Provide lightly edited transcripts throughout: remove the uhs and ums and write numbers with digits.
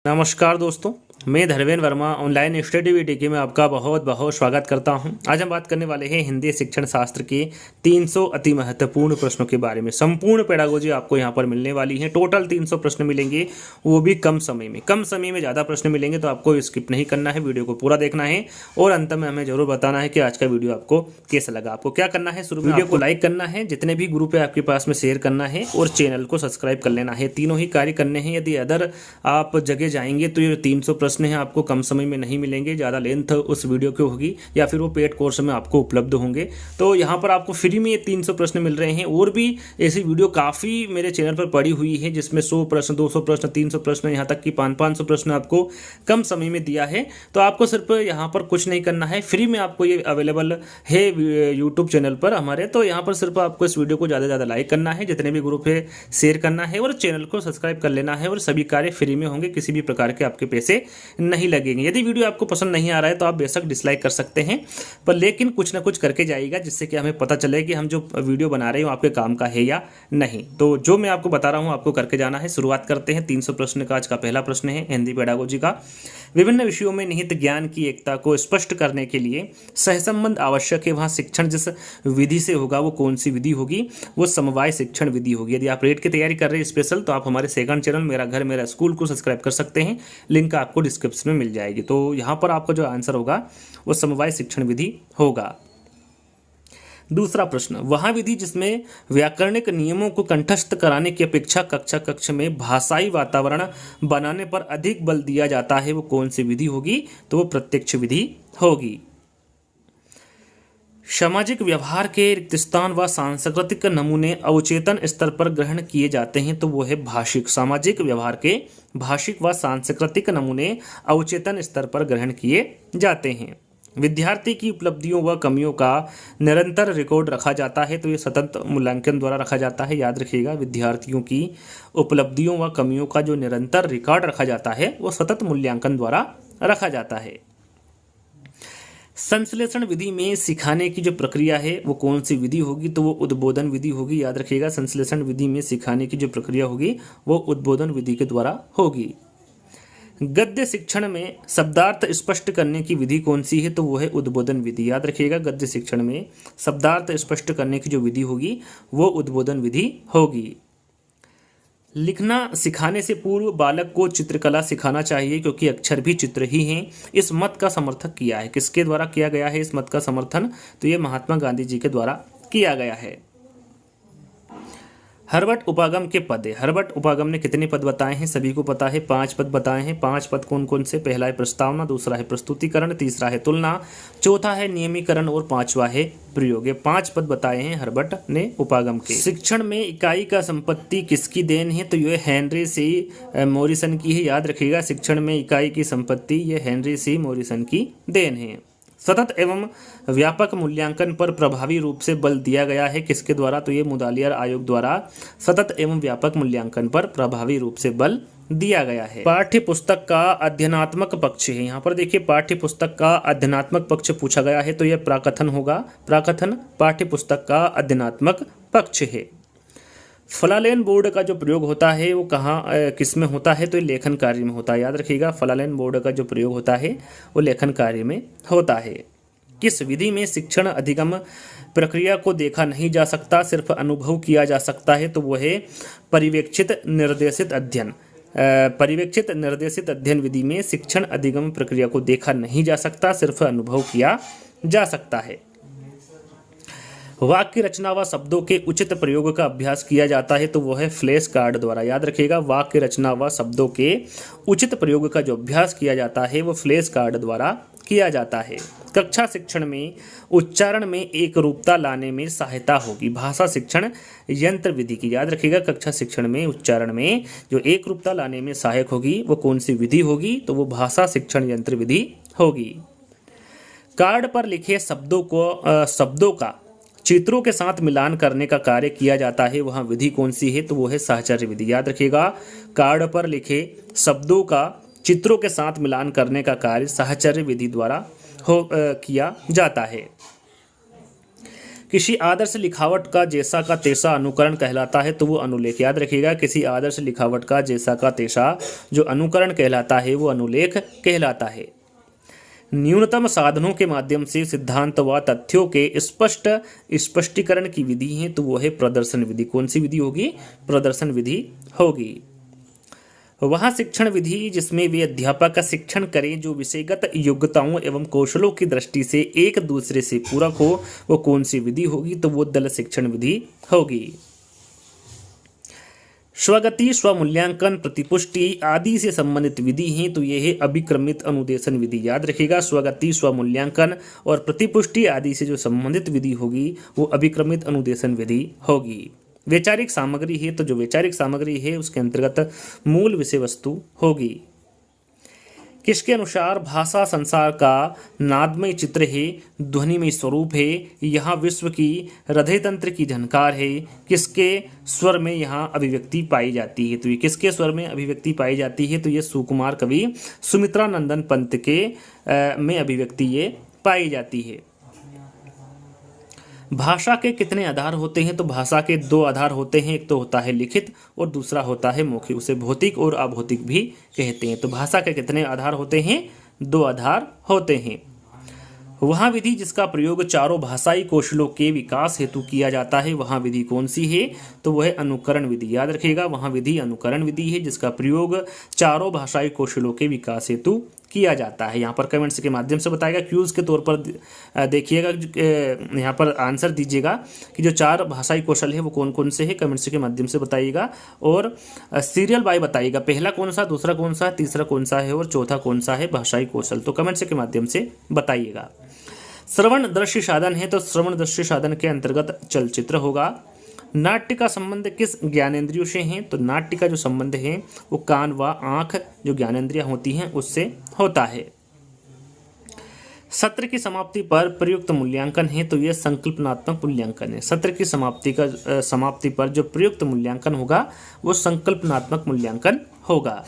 नमस्कार दोस्तों, मैं Dharmendra Verma online study video में आपका बहुत बहुत स्वागत करता हूं। आज हम बात करने वाले हैं हिंदी शिक्षण शास्त्र के 300 अति महत्वपूर्ण प्रश्नों के बारे में। संपूर्ण पेडागोजी आपको यहां पर मिलने वाली है। टोटल 300 प्रश्न मिलेंगे, वो भी कम समय में ज़्यादा प्रश्न मिलेंगे, तो आपको स्किप नहीं करना है, वीडियो को पूरा देखना है और अंत में हमें जरूर बताना है कि आज का वीडियो आपको कैसा लगा। आपको क्या करना है, शुरू में वीडियो को लाइक करना है, जितने भी ग्रुप है आपके पास में शेयर करना है और चैनल को सब्सक्राइब कर लेना है। तीनों ही कार्य करने हैं। यदि अदर आप जगह जाएंगे तो ये 300 प्रश्न हैं आपको कम समय में नहीं मिलेंगे, ज़्यादा लेंथ उस वीडियो की होगी या फिर वो पेड कोर्स में आपको उपलब्ध होंगे। तो यहाँ पर आपको फ्री में ये 300 प्रश्न मिल रहे हैं। और भी ऐसी वीडियो काफ़ी मेरे चैनल पर पड़ी हुई है जिसमें 100 प्रश्न, 200 प्रश्न, 300 प्रश्न, यहाँ तक कि 500 प्रश्न आपको कम समय में दिया है। तो आपको सिर्फ यहाँ पर कुछ नहीं करना है, फ्री में आपको ये अवेलेबल है यूट्यूब चैनल पर हमारे। तो यहाँ पर सिर्फ आपको इस वीडियो को ज़्यादा से ज़्यादा लाइक करना है, जितने भी ग्रुप है शेयर करना है और चैनल को सब्सक्राइब कर लेना है। और सभी कार्य फ्री में होंगे, किसी भी प्रकार के आपके पैसे नहीं लगेंगे। यदि वीडियो आपको पसंद नहीं आ रहा है तो आप बेशक डिसलाइक कर सकते हैं, पर लेकिन कुछ ना कुछ करके जाइएगा, जिससे कि हमें पता चले कि हम जो वीडियो बना रहे हो आपके काम का है या नहीं। तो जो मैं आपको बता रहा हूँ आपको करके जाना है। शुरुआत करते हैं 300 प्रश्न का। आज का पहला प्रश्न है हिंदी पेडागोजी का। विभिन्न विषयों में निहित ज्ञान की एकता को स्पष्ट करने के लिए सहसंबंध आवश्यक है। वहाँ शिक्षण जिस विधि से होगा वो कौन सी विधि होगी? वो समवाय शिक्षण विधि होगी। यदि आप रेट की तैयारी कर रहे हैं स्पेशल, तो आप हमारे सेकंड चैनल मेरा घर मेरा स्कूल को सब्सक्राइब कर सकते हैं, लिंक आपको डिस्क्रिप्शन में मिल जाएगी। तो यहाँ पर आपका जो आंसर होगा वो समवाय शिक्षण विधि होगा। दूसरा प्रश्न, वह विधि जिसमें व्याकरणिक नियमों को कंठस्थ कराने की अपेक्षा कक्षा कक्ष में भाषाई वातावरण बनाने पर अधिक बल दिया जाता है, वो कौन सी विधि होगी? तो वो प्रत्यक्ष विधि होगी। सामाजिक व्यवहार के रिक्त स्थान व सांस्कृतिक नमूने अवचेतन स्तर पर ग्रहण किए जाते हैं, तो वो है भाषिक। सामाजिक व्यवहार के भाषिक व सांस्कृतिक नमूने अवचेतन स्तर पर ग्रहण किए जाते हैं। विद्यार्थी की उपलब्धियों व कमियों का निरंतर रिकॉर्ड रखा जाता है, तो ये सतत मूल्यांकन द्वारा रखा जाता है। याद रखिएगा, विद्यार्थियों की उपलब्धियों व कमियों का जो निरंतर रिकॉर्ड रखा जाता है वो सतत मूल्यांकन द्वारा रखा जाता है। संश्लेषण विधि में सिखाने की जो प्रक्रिया है वो कौन सी विधि होगी? तो वो उद्बोधन विधि होगी। याद रखिएगा, संश्लेषण विधि में सिखाने की जो प्रक्रिया होगी वो उद्बोधन विधि के द्वारा होगी। गद्य शिक्षण में शब्दार्थ स्पष्ट करने की विधि कौन सी है? तो वो है उद्बोधन विधि। याद रखिएगा, गद्य शिक्षण में शब्दार्थ स्पष्ट करने की जो विधि होगी वो उद्बोधन विधि होगी। लिखना सिखाने से पूर्व बालक को चित्रकला सिखाना चाहिए, क्योंकि अक्षर भी चित्र ही हैं। इस मत का समर्थन किया है, किसके द्वारा किया गया है इस मत का समर्थन? तो ये महात्मा गांधी जी के द्वारा किया गया है। हर्बट उपागम के पद है। हर्बट उपागम ने कितने पद बताए हैं? सभी को पता है, 5 पद बताए हैं। 5 पद कौन कौन से? पहला है प्रस्तावना, दूसरा है प्रस्तुतिकरण, तीसरा है तुलना, चौथा है नियमीकरण और 5वां है प्रयोग। ये 5 पद बताए हैं हर्बट ने उपागम के। शिक्षण में इकाई का संपत्ति किसकी देन है? तो ये हेनरी सी मॉरिसन की है। याद रखिएगा, शिक्षण में इकाई की संपत्ति ये हेनरी सी मॉरिसन की देन है। सतत एवं व्यापक मूल्यांकन पर प्रभावी रूप से बल दिया गया है, किसके द्वारा? तो ये मुदालियर आयोग द्वारा सतत एवं व्यापक मूल्यांकन पर प्रभावी रूप से बल दिया गया है। पाठ्य पुस्तक का अध्ययनात्मक पक्ष है। यहाँ पर देखिए, पाठ्य पुस्तक का अध्ययनात्मक पक्ष पूछा गया है, तो यह प्राकथन होगा। प्राकथन पाठ्य पुस्तक का अध्ययनात्मक पक्ष है। फलालेन बोर्ड का जो प्रयोग होता है वो कहाँ किस में होता है? तो ये लेखन कार्य में होता है। याद रखिएगा, फलालेन बोर्ड का जो प्रयोग होता है वो लेखन कार्य में होता है। किस विधि में शिक्षण अधिगम प्रक्रिया को देखा नहीं जा सकता, सिर्फ अनुभव किया जा सकता है? तो वो है पर्यवेक्षित निर्देशित अध्ययन। पर्यवेक्षित निर्देशित अध्ययन विधि में शिक्षण अधिगम प्रक्रिया को देखा नहीं जा सकता, सिर्फ अनुभव किया जा सकता है। वाक्य रचना व शब्दों के उचित प्रयोग का अभ्यास किया जाता है, तो वो है फ्लैश कार्ड द्वारा। याद रखिएगा, वाक्य रचना व शब्दों के उचित प्रयोग का जो अभ्यास किया जाता है वो फ्लैश कार्ड द्वारा किया जाता है। कक्षा शिक्षण में उच्चारण में एक रूपता लाने में सहायता होगी, भाषा शिक्षण यंत्र विधि की। याद रखिएगा, कक्षा शिक्षण में उच्चारण में जो एक रूपता लाने में सहायक होगी वो कौन सी विधि होगी? तो वो भाषा शिक्षण यंत्र विधि होगी। कार्ड पर लिखे शब्दों का चित्रों के साथ मिलान करने का कार्य किया जाता है, वहाँ विधि कौन सी है? तो वो है साहचर्य विधि। याद रखिएगा, कार्ड पर लिखे शब्दों का चित्रों के साथ मिलान करने का कार्य साहचर्य विधि द्वारा किया जाता है। किसी आदर्श लिखावट का जैसा का तैसा अनुकरण कहलाता है तो वो अनुलेख। याद रखिएगा, किसी आदर्श लिखावट का जैसा का तैसा जो अनुकरण कहलाता है वो अनुलेख कहलाता है। न्यूनतम साधनों के माध्यम से सिद्धांत व तथ्यों के स्पष्ट स्पष्टीकरण की विधि है तो वो है प्रदर्शन विधि। कौन सी विधि होगी? प्रदर्शन विधि होगी। वह शिक्षण विधि जिसमें वे अध्यापक शिक्षण करें जो विषयगत योग्यताओं एवं कौशलों की दृष्टि से एक दूसरे से पूरक हो, वो कौन सी विधि होगी? तो वो दल शिक्षण विधि होगी। स्वगति, स्वमूल्यांकन, प्रतिपुष्टि आदि से संबंधित विधि हैं तो यह है अभिक्रमित अनुदेशन विधि। याद रखिएगा, स्वगति, स्वमूल्यांकन और प्रतिपुष्टि आदि से जो संबंधित विधि होगी वो अभिक्रमित अनुदेशन विधि होगी। वैचारिक सामग्री है तो जो वैचारिक सामग्री है उसके अंतर्गत मूल विषय वस्तु होगी। किसके अनुसार भाषा संसार का नादमय चित्र है, ध्वनिमय स्वरूप है, यहाँ विश्व की हृदय तंत्र की झनकार है, किसके स्वर में यहाँ अभिव्यक्ति पाई जाती है? तो ये किसके स्वर में अभिव्यक्ति पाई जाती है? तो ये सुकुमार कवि सुमित्रानंदन पंत के में अभिव्यक्ति ये पाई जाती है। भाषा के कितने आधार होते हैं? तो भाषा के दो आधार होते हैं, एक तो होता है लिखित और दूसरा होता है मौखिक। उसे भौतिक और अभौतिक भी कहते हैं। तो भाषा के कितने आधार होते हैं? दो आधार होते हैं। वहाँ विधि जिसका प्रयोग चारों भाषाई कौशलों के विकास हेतु किया जाता है, वहाँ विधि कौन सी है? तो वह है अनुकरण विधि। याद रखिएगा, वहाँ विधि अनुकरण विधि है जिसका प्रयोग चारों भाषाई कौशलों के विकास हेतु किया जाता है। यहाँ पर कमेंट्स के माध्यम से बताएगा, क्यूज के तौर पर देखिएगा, यहाँ पर आंसर दीजिएगा कि जो चार भाषाई कौशल है वो कौन कौन से हैं, कमेंट्स के माध्यम से बताइएगा। और सीरियल बाय बताइएगा, पहला कौन सा, दूसरा कौन सा, तीसरा कौन सा है और चौथा कौन सा है भाषाई कौशल। तो कमेंट्स के माध्यम से बताइएगा। श्रवण दृश्य साधन है तो श्रवण दृश्य साधन के अंतर्गत चलचित्र होगा। नाट्य का संबंध किस ज्ञानेंद्रियों से है? तो नाट्य का जो संबंध है वो कान व आँख जो ज्ञानेंद्रियां होती हैं उससे होता है। सत्र की समाप्ति पर प्रयुक्त मूल्यांकन है तो यह संकल्पनात्मक मूल्यांकन है। सत्र की समाप्ति पर जो प्रयुक्त मूल्यांकन होगा वो संकल्पनात्मक मूल्यांकन होगा।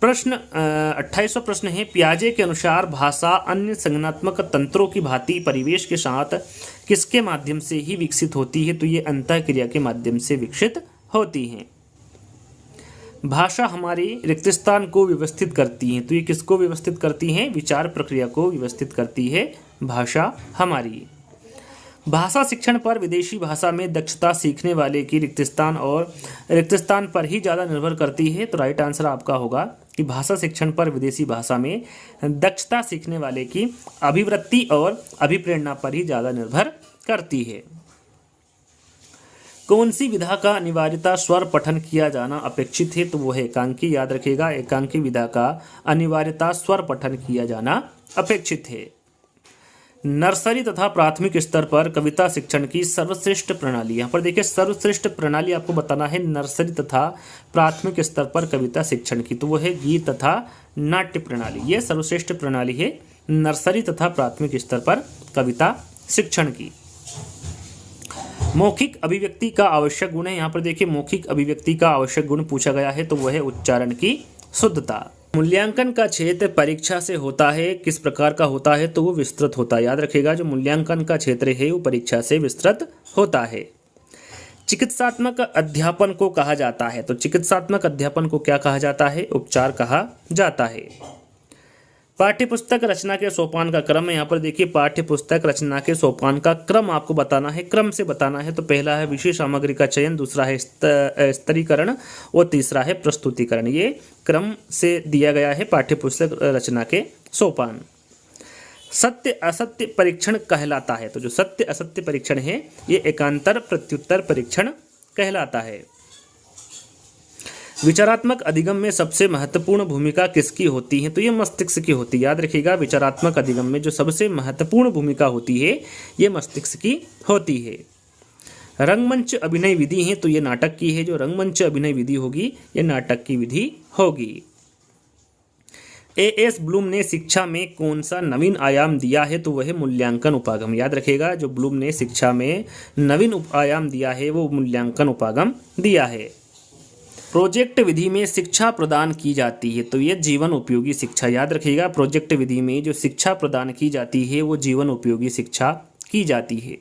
प्रश्न 28वां प्रश्न है, पियाजे के अनुसार भाषा अन्य संज्ञानात्मक तंत्रों की भांति परिवेश के साथ किसके माध्यम से ही विकसित होती है? तो ये अंतःक्रिया के माध्यम से विकसित होती है। भाषा हमारी रिक्त स्थान को व्यवस्थित करती है तो ये किसको व्यवस्थित करती है? विचार प्रक्रिया को व्यवस्थित करती है भाषा हमारी। भाषा शिक्षण पर विदेशी भाषा में दक्षता सीखने वाले की रिक्त स्थान पर ही ज़्यादा निर्भर करती है। तो राइट आंसर आपका होगा कि भाषा शिक्षण पर विदेशी भाषा में दक्षता सीखने वाले की अभिवृत्ति और अभिप्रेरणा पर ही ज़्यादा निर्भर करती है। कौन सी विधा का अनिवार्यता स्वर पठन किया जाना अपेक्षित है? तो वो है एकांकी। याद रखिएगा, एकांकी विधा का अनिवार्यता स्वर पठन किया जाना अपेक्षित है। नर्सरी तथा प्राथमिक स्तर पर कविता शिक्षण की सर्वश्रेष्ठ प्रणाली, यहाँ पर देखिए सर्वश्रेष्ठ प्रणाली आपको बताना है नर्सरी तथा प्राथमिक स्तर पर कविता शिक्षण की, तो वो है गीत तथा नाट्य प्रणाली। ये सर्वश्रेष्ठ प्रणाली है नर्सरी तथा प्राथमिक स्तर पर कविता शिक्षण की। मौखिक अभिव्यक्ति का आवश्यक गुण है, यहाँ पर देखिए मौखिक अभिव्यक्ति का आवश्यक गुण पूछा गया है तो वह है उच्चारण की शुद्धता। मूल्यांकन का क्षेत्र परीक्षा से होता है, किस प्रकार का होता है? तो वो विस्तृत होता है। याद रखिएगा, जो मूल्यांकन का क्षेत्र है वो परीक्षा से विस्तृत होता है। चिकित्सात्मक अध्यापन को कहा जाता है, तो चिकित्सात्मक अध्यापन को क्या कहा जाता है? उपचार कहा जाता है। पाठ्यपुस्तक रचना के सोपान का क्रम है, यहाँ पर देखिए पाठ्यपुस्तक रचना के सोपान का क्रम आपको बताना है, क्रम से बताना है। तो पहला है विषय सामग्री का चयन, दूसरा है स्तरीकरण और तीसरा है प्रस्तुतिकरण। ये क्रम से दिया गया है पाठ्यपुस्तक रचना के सोपान। सत्य असत्य परीक्षण कहलाता है, तो जो सत्य असत्य परीक्षण है ये एकांतर प्रत्युत्तर परीक्षण कहलाता है। विचारात्मक अधिगम में सबसे महत्वपूर्ण भूमिका किसकी होती है? तो ये मस्तिष्क की होती है। याद रखिएगा, विचारात्मक अधिगम में जो सबसे महत्वपूर्ण भूमिका होती है ये मस्तिष्क की होती है। रंगमंच अभिनय विधि है तो ये नाटक की है, जो रंगमंच अभिनय विधि होगी ये नाटक की विधि होगी। A.S. ब्लूम ने शिक्षा में कौन सा नवीन आयाम दिया है? तो वह मूल्यांकन उपागम। याद रखिएगा, जो ब्लूम ने शिक्षा में नवीन आयाम दिया है वो मूल्यांकन उपागम दिया है। प्रोजेक्ट विधि में शिक्षा प्रदान की जाती है तो ये जीवन उपयोगी शिक्षा। याद रखिएगा, प्रोजेक्ट विधि में जो शिक्षा प्रदान की जाती है वो जीवन उपयोगी शिक्षा की जाती है।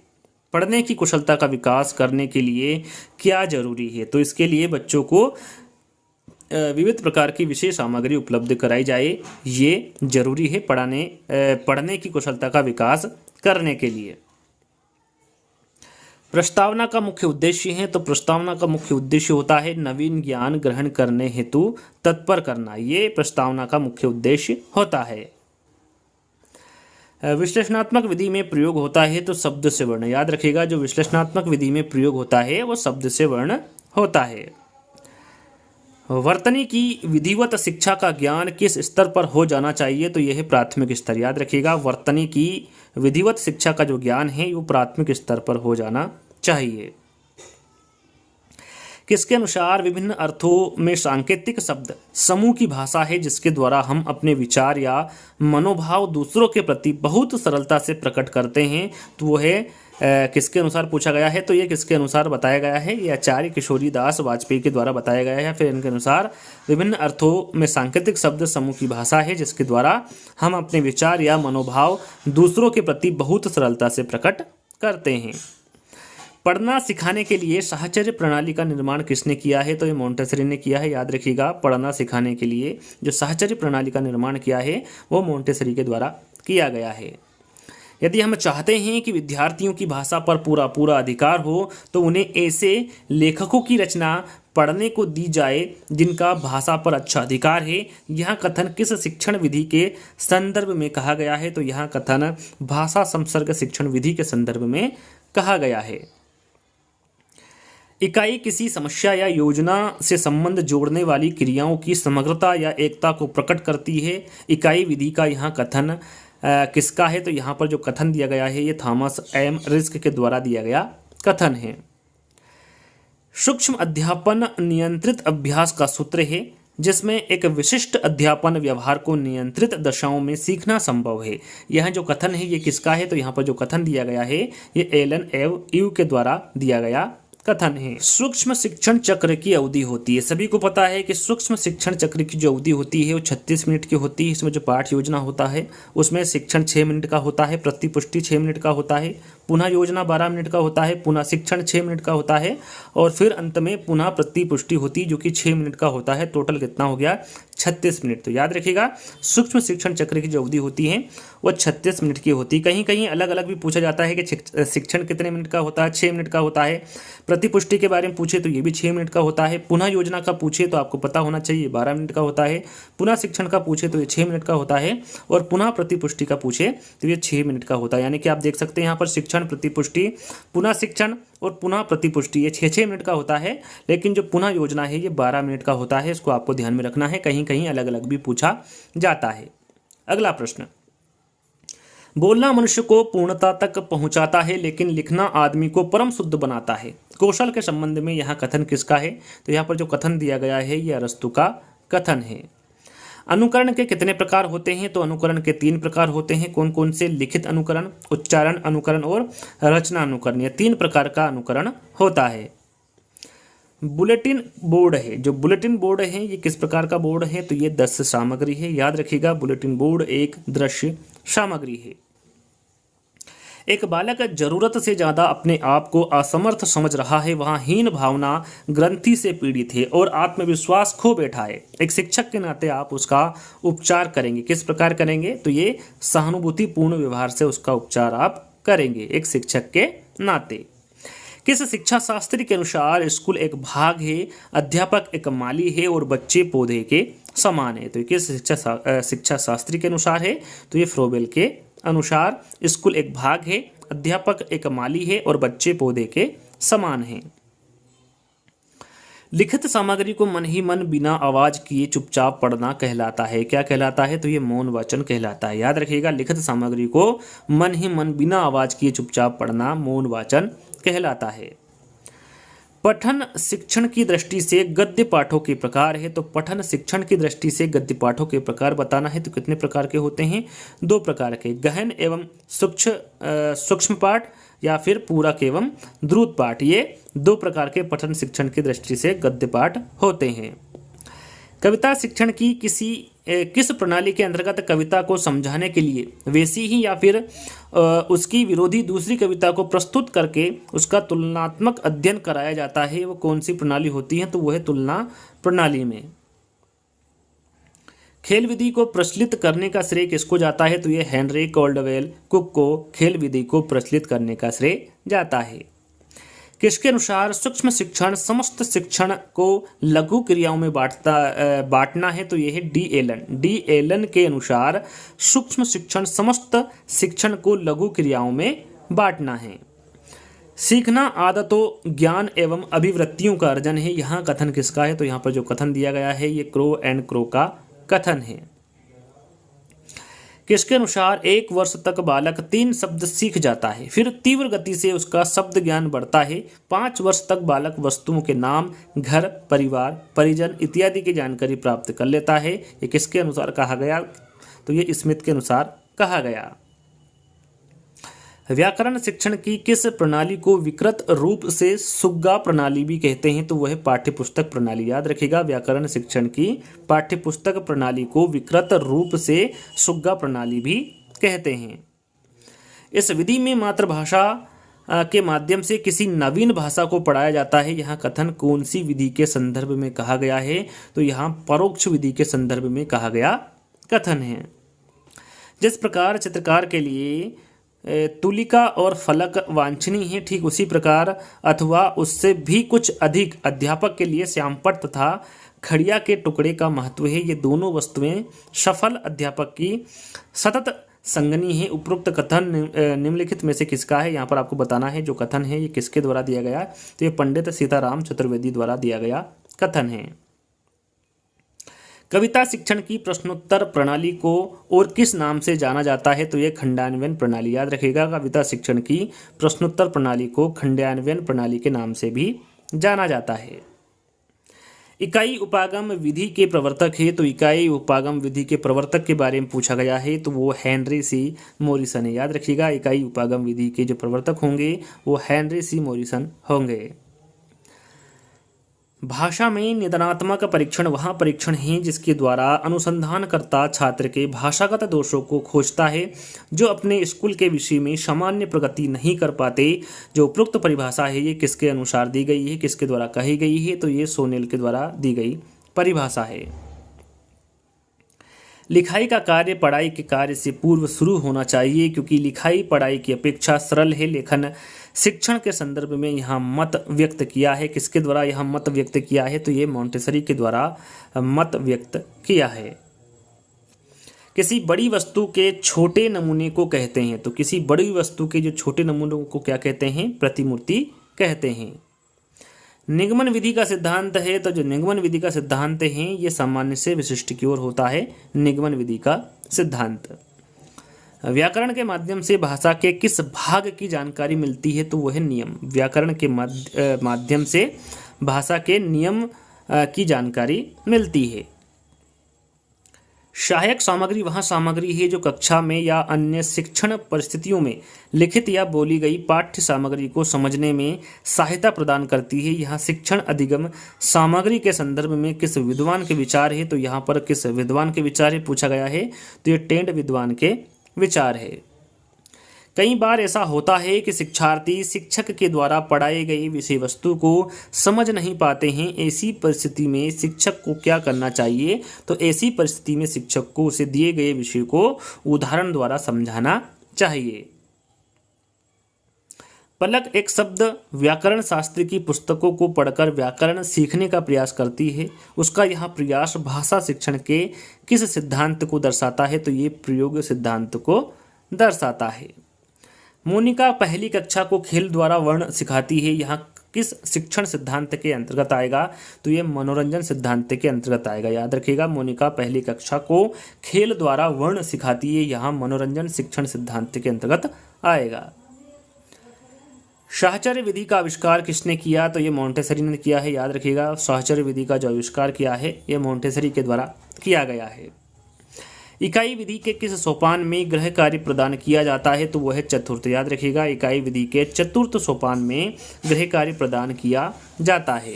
पढ़ने की कुशलता का विकास करने के लिए क्या जरूरी है? तो इसके लिए बच्चों को विविध प्रकार की विशेष सामग्री उपलब्ध कराई जाए, ये जरूरी है पढ़ने की कुशलता का विकास करने के लिए। प्रस्तावना का मुख्य उद्देश्य है, तो प्रस्तावना का मुख्य उद्देश्य होता है नवीन ज्ञान ग्रहण करने हेतु तत्पर करना, ये प्रस्तावना का मुख्य उद्देश्य होता है। विश्लेषणात्मक विधि में प्रयोग होता है, तो शब्द से वर्ण, याद रखिएगा जो विश्लेषणात्मक विधि में प्रयोग होता है वो शब्द से वर्ण होता है। वर्तनी की विधिवत शिक्षा का ज्ञान किस स्तर पर हो जाना चाहिए? तो यह है प्राथमिक स्तर, याद रखिएगा वर्तनी की विधिवत शिक्षा का जो ज्ञान है वो प्राथमिक स्तर पर हो जाना चाहिए। किसके अनुसार विभिन्न अर्थों में सांकेतिक शब्द समूह की भाषा है जिसके द्वारा हम अपने विचार या मनोभाव दूसरों के प्रति बहुत सरलता से प्रकट करते हैं? तो वो है किसके अनुसार पूछा गया है? तो ये किसके अनुसार बताया गया है? ये आचार्य किशोरी दास वाजपेयी के द्वारा बताया गया है। फिर इनके अनुसार विभिन्न अर्थों में सांकेतिक शब्द समूह की भाषा है जिसके द्वारा हम अपने विचार या मनोभाव दूसरों के प्रति बहुत सरलता से प्रकट करते हैं। पढ़ना सिखाने के लिए साहचर्य प्रणाली का निर्माण किसने किया है? तो ये मोंटेसरी ने किया है, याद रखिएगा पढ़ना सिखाने के लिए जो साहचर्य प्रणाली का निर्माण किया है वो मोंटेसरी के द्वारा किया गया है। यदि हम चाहते हैं कि विद्यार्थियों की भाषा पर पूरा अधिकार हो तो उन्हें ऐसे लेखकों की रचना पढ़ने को दी जाए जिनका भाषा पर अच्छा अधिकार है। यह कथन किस शिक्षण विधि के संदर्भ में कहा गया है? तो यह कथन भाषा संसर्ग शिक्षण विधि के संदर्भ में कहा गया है। इकाई किसी समस्या या योजना से संबंध जोड़ने वाली क्रियाओं की समग्रता या एकता को प्रकट करती है। इकाई विधि का यहाँ कथन किसका है? तो यहाँ पर जो कथन दिया गया है ये थॉमस एम रिस्क के द्वारा दिया गया कथन है। सूक्ष्म अध्यापन नियंत्रित अभ्यास का सूत्र है जिसमें एक विशिष्ट अध्यापन व्यवहार को नियंत्रित दशाओं में सीखना संभव है। यह जो कथन है ये किसका है? तो यहाँ पर जो कथन दिया गया है ये एलन एव यू के द्वारा दिया गया कथन है। सूक्ष्म शिक्षण चक्र की अवधि होती है, सभी को पता है कि सूक्ष्म शिक्षण चक्र की जो अवधि होती है वो 36 मिनट की होती है। इसमें जो पाठ योजना होता है उसमें शिक्षण 6 मिनट का होता है, प्रतिपुष्टि 6 मिनट का होता है, पुनः योजना 12 मिनट का होता है, पुनः शिक्षण 6 मिनट का होता है और फिर अंत में पुनः प्रतिपुष्टि होती है जो कि 6 मिनट का होता है। टोटल कितना हो गया? 36 मिनट। तो याद रखिएगा सूक्ष्म शिक्षण चक्र की जो अवधि होती है वो 36 मिनट की होती है। कहीं कहीं अलग अलग भी पूछा जाता है कि शिक्षण कितने मिनट का होता है? 6 मिनट का होता है। प्रतिपुष्टि के बारे में पूछे तो ये भी 6 मिनट का होता है। पुनः योजना का पूछे तो आपको पता होना चाहिए 12 मिनट का होता है। पुनः शिक्षण का पूछे तो ये 6 मिनट का होता है और पुनः प्रतिपुष्टि का पूछे तो ये 6 मिनट का होता है। यानी कि आप देख सकते हैं यहाँ पर शिक्षण, प्रतिपुष्टि, पुनः शिक्षण और पुनः प्रतिपुष्टि ये 6-6 मिनट का होता है, लेकिन जो पुनः योजना है ये 12 मिनट का होता है। इसको आपको ध्यान में रखना है, कहीं कहीं अलग अलग भी पूछा जाता है। अगला प्रश्न, बोलना मनुष्य को पूर्णता तक पहुंचाता है लेकिन लिखना आदमी को परम शुद्ध बनाता है। कौशल के संबंध में यहाँ कथन किसका है? तो यहाँ पर जो कथन दिया गया है ये अरस्तु का कथन है। अनुकरण के कितने प्रकार होते हैं? तो अनुकरण के 3 प्रकार होते हैं। कौन कौन से? लिखित अनुकरण, उच्चारण अनुकरण और रचना अनुकरण। ये 3 प्रकार का अनुकरण होता है। बुलेटिन बोर्ड है, जो बुलेटिन बोर्ड है ये किस प्रकार का बोर्ड है? तो ये दृश्य सामग्री है। याद रखिएगा बुलेटिन बोर्ड एक दृश्य सामग्री है। एक बालक जरूरत से ज्यादा अपने आप को असमर्थ समझ रहा है, वहाँ हीन भावना ग्रंथि से पीड़ित है और आत्मविश्वास खो बैठा है। एक शिक्षक के नाते आप उसका उपचार करेंगे। किस प्रकार करेंगे? तो ये सहानुभूतिपूर्ण व्यवहार से उसका उपचार आप करेंगे एक शिक्षक के नाते। किस शिक्षा शास्त्री के अनुसार स्कूल एक भाग है, अध्यापक एक माली है और बच्चे पौधे के समान है? तो किस शिक्षा शास्त्री के अनुसार है? तो ये फ्रोबेल के अनुसार स्कूल एक भाग है, अध्यापक एक माली है और बच्चे पौधे के समान हैं। लिखित सामग्री को मन ही मन बिना आवाज किए चुपचाप पढ़ना कहलाता है। क्या कहलाता है? तो ये मौन वाचन कहलाता है। याद रखिएगा लिखित सामग्री को मन ही मन बिना आवाज किए चुपचाप पढ़ना मौन वाचन कहलाता है। पठन शिक्षण की दृष्टि से गद्य पाठों के प्रकार है, तो पठन शिक्षण की दृष्टि से गद्य पाठों के प्रकार बताना है तो कितने प्रकार के होते हैं? 2 प्रकार के, गहन एवं सूक्ष्म पाठ या फिर पूरक एवं द्रुत पाठ। ये 2 प्रकार के पठन शिक्षण की दृष्टि से गद्य पाठ होते हैं। कविता शिक्षण की किस प्रणाली के अंतर्गत कविता को समझाने के लिए वैसी ही या फिर उसकी विरोधी दूसरी कविता को प्रस्तुत करके उसका तुलनात्मक अध्ययन कराया जाता है, वो कौन सी प्रणाली होती है? तो वो है तुलना प्रणाली में। खेल विधि को प्रचलित करने का श्रेय किसको जाता है? तो ये हेनरी कॉल्डवेल कुक को खेल विधि को प्रचलित करने का श्रेय जाता है। किसके अनुसार सूक्ष्म शिक्षण समस्त शिक्षण को लघु क्रियाओं में बांटना है? तो यह है डी एलन के अनुसार सूक्ष्म शिक्षण समस्त शिक्षण को लघु क्रियाओं में बांटना है। सीखना आदतों ज्ञान एवं अभिवृत्तियों का अर्जन है, यहाँ कथन किसका है? तो यहाँ पर जो कथन दिया गया है ये क्रो एंड क्रो का कथन है। किसके अनुसार 1 वर्ष तक बालक 3 शब्द सीख जाता है, फिर तीव्र गति से उसका शब्द ज्ञान बढ़ता है। 5 वर्ष तक बालक वस्तुओं के नाम, घर, परिवार, परिजन इत्यादि की जानकारी प्राप्त कर लेता है। ये किसके अनुसार कहा गया? तो ये स्मिथ के अनुसार कहा गया। व्याकरण शिक्षण की किस प्रणाली को विकृत रूप से सुग्गा प्रणाली भी कहते हैं? तो वह है पाठ्यपुस्तक प्रणाली। याद रखिएगा, व्याकरण शिक्षण की पाठ्यपुस्तक प्रणाली को विकृत रूप से सुग्गा प्रणाली भी कहते हैं। इस विधि में मातृभाषा के माध्यम से किसी नवीन भाषा को पढ़ाया जाता है। यहाँ कथन कौन सी विधि के संदर्भ में कहा गया है? तो यहाँ परोक्ष विधि के संदर्भ में कहा गया कथन है। जिस प्रकार चित्रकार के लिए तुलिका और फलक वांछनीय है, ठीक उसी प्रकार अथवा उससे भी कुछ अधिक अध्यापक के लिए श्यामपट्ट तथा खड़िया के टुकड़े का महत्व है। ये दोनों वस्तुएं सफल अध्यापक की सतत संगनी है। उपरोक्त कथन निम्नलिखित में से किसका है? यहाँ पर आपको बताना है जो कथन है ये किसके द्वारा दिया गया। तो ये पंडित सीताराम चतुर्वेदी द्वारा दिया गया कथन है। कविता शिक्षण की प्रश्नोत्तर प्रणाली को और किस नाम से जाना जाता है? तो ये खंडान्वयन प्रणाली। याद रखिएगा, कविता शिक्षण की प्रश्नोत्तर प्रणाली को खंडान्वयन प्रणाली के नाम से भी जाना जाता है। इकाई उपागम विधि के प्रवर्तक है, तो इकाई उपागम विधि के प्रवर्तक के बारे में पूछा गया है, तो वो हेनरी सी मॉरिसन है। याद रखिएगा, इकाई उपागम विधि के जो प्रवर्तक होंगे वो हेनरी सी मॉरिसन होंगे। भाषा में निदानात्मक परीक्षण वह परीक्षण है जिसके द्वारा अनुसंधानकर्ता छात्र के भाषागत दोषों को खोजता है जो अपने स्कूल के विषय में सामान्य प्रगति नहीं कर पाते। जो उपरोक्त परिभाषा है ये किसके अनुसार दी गई है, किसके द्वारा कही गई है? तो ये सोनेल के द्वारा दी गई परिभाषा है। लिखाई का कार्य पढ़ाई के कार्य से पूर्व शुरू होना चाहिए क्योंकि लिखाई पढ़ाई की अपेक्षा सरल है। लेखन शिक्षण के संदर्भ में यहाँ मत व्यक्त किया है। किसके द्वारा यहाँ मत व्यक्त किया है? तो ये मॉन्टेसरी के द्वारा मत व्यक्त किया है। किसी बड़ी वस्तु के छोटे नमूने को कहते हैं, तो किसी बड़ी वस्तु के जो छोटे नमूनों को क्या कहते हैं? प्रतिमूर्ति कहते हैं। निगमन विधि का सिद्धांत है, तो जो निगमन विधि का सिद्धांत है ये सामान्य से विशिष्ट की ओर होता है। निगमन विधि का सिद्धांत व्याकरण के माध्यम से भाषा के किस भाग की जानकारी मिलती है? तो वह है नियम। व्याकरण के माध्यम से भाषा के नियम की जानकारी मिलती है। सहायक सामग्री वह सामग्री है जो कक्षा में या अन्य शिक्षण परिस्थितियों में लिखित या बोली गई पाठ्य सामग्री को समझने में सहायता प्रदान करती है। यहाँ शिक्षण अधिगम सामग्री के संदर्भ में किस विद्वान के विचार है? तो यहाँ पर किस विद्वान के विचार है पूछा गया है, तो ये टेंट विद्वान के विचार है। कई बार ऐसा होता है कि शिक्षार्थी शिक्षक के द्वारा पढ़ाई गई विषय वस्तु को समझ नहीं पाते हैं। ऐसी परिस्थिति में शिक्षक को क्या करना चाहिए? तो ऐसी परिस्थिति में शिक्षक को उसे दिए गए विषय को उदाहरण द्वारा समझाना चाहिए। पलक एक शब्द व्याकरण शास्त्र की पुस्तकों को पढ़कर व्याकरण सीखने का प्रयास करती है। उसका यह प्रयास भाषा शिक्षण के किस सिद्धांत को दर्शाता है? तो ये प्रयोग सिद्धांत को दर्शाता है। मोनिका पहली कक्षा को खेल द्वारा वर्ण सिखाती है, यहाँ किस शिक्षण सिद्धांत के अंतर्गत आएगा? तो ये मनोरंजन सिद्धांत के अंतर्गत आएगा। याद रखिएगा, मोनिका पहली कक्षा को खेल द्वारा वर्ण सिखाती है, यहाँ मनोरंजन शिक्षण सिद्धांत के अंतर्गत आएगा। साहचर्य विधि का आविष्कार किसने किया? तो ये मॉन्टेसरी ने किया है। याद रखिएगा, साहचर्य विधि का जो आविष्कार किया है ये मॉन्टेसरी के द्वारा किया गया है। इकाई विधि के किस सोपान में गृह कार्य प्रदान किया जाता है? तो वह है चतुर्थ। याद रखिएगा, इकाई विधि के चतुर्थ सोपान में गृह कार्य प्रदान किया जाता है।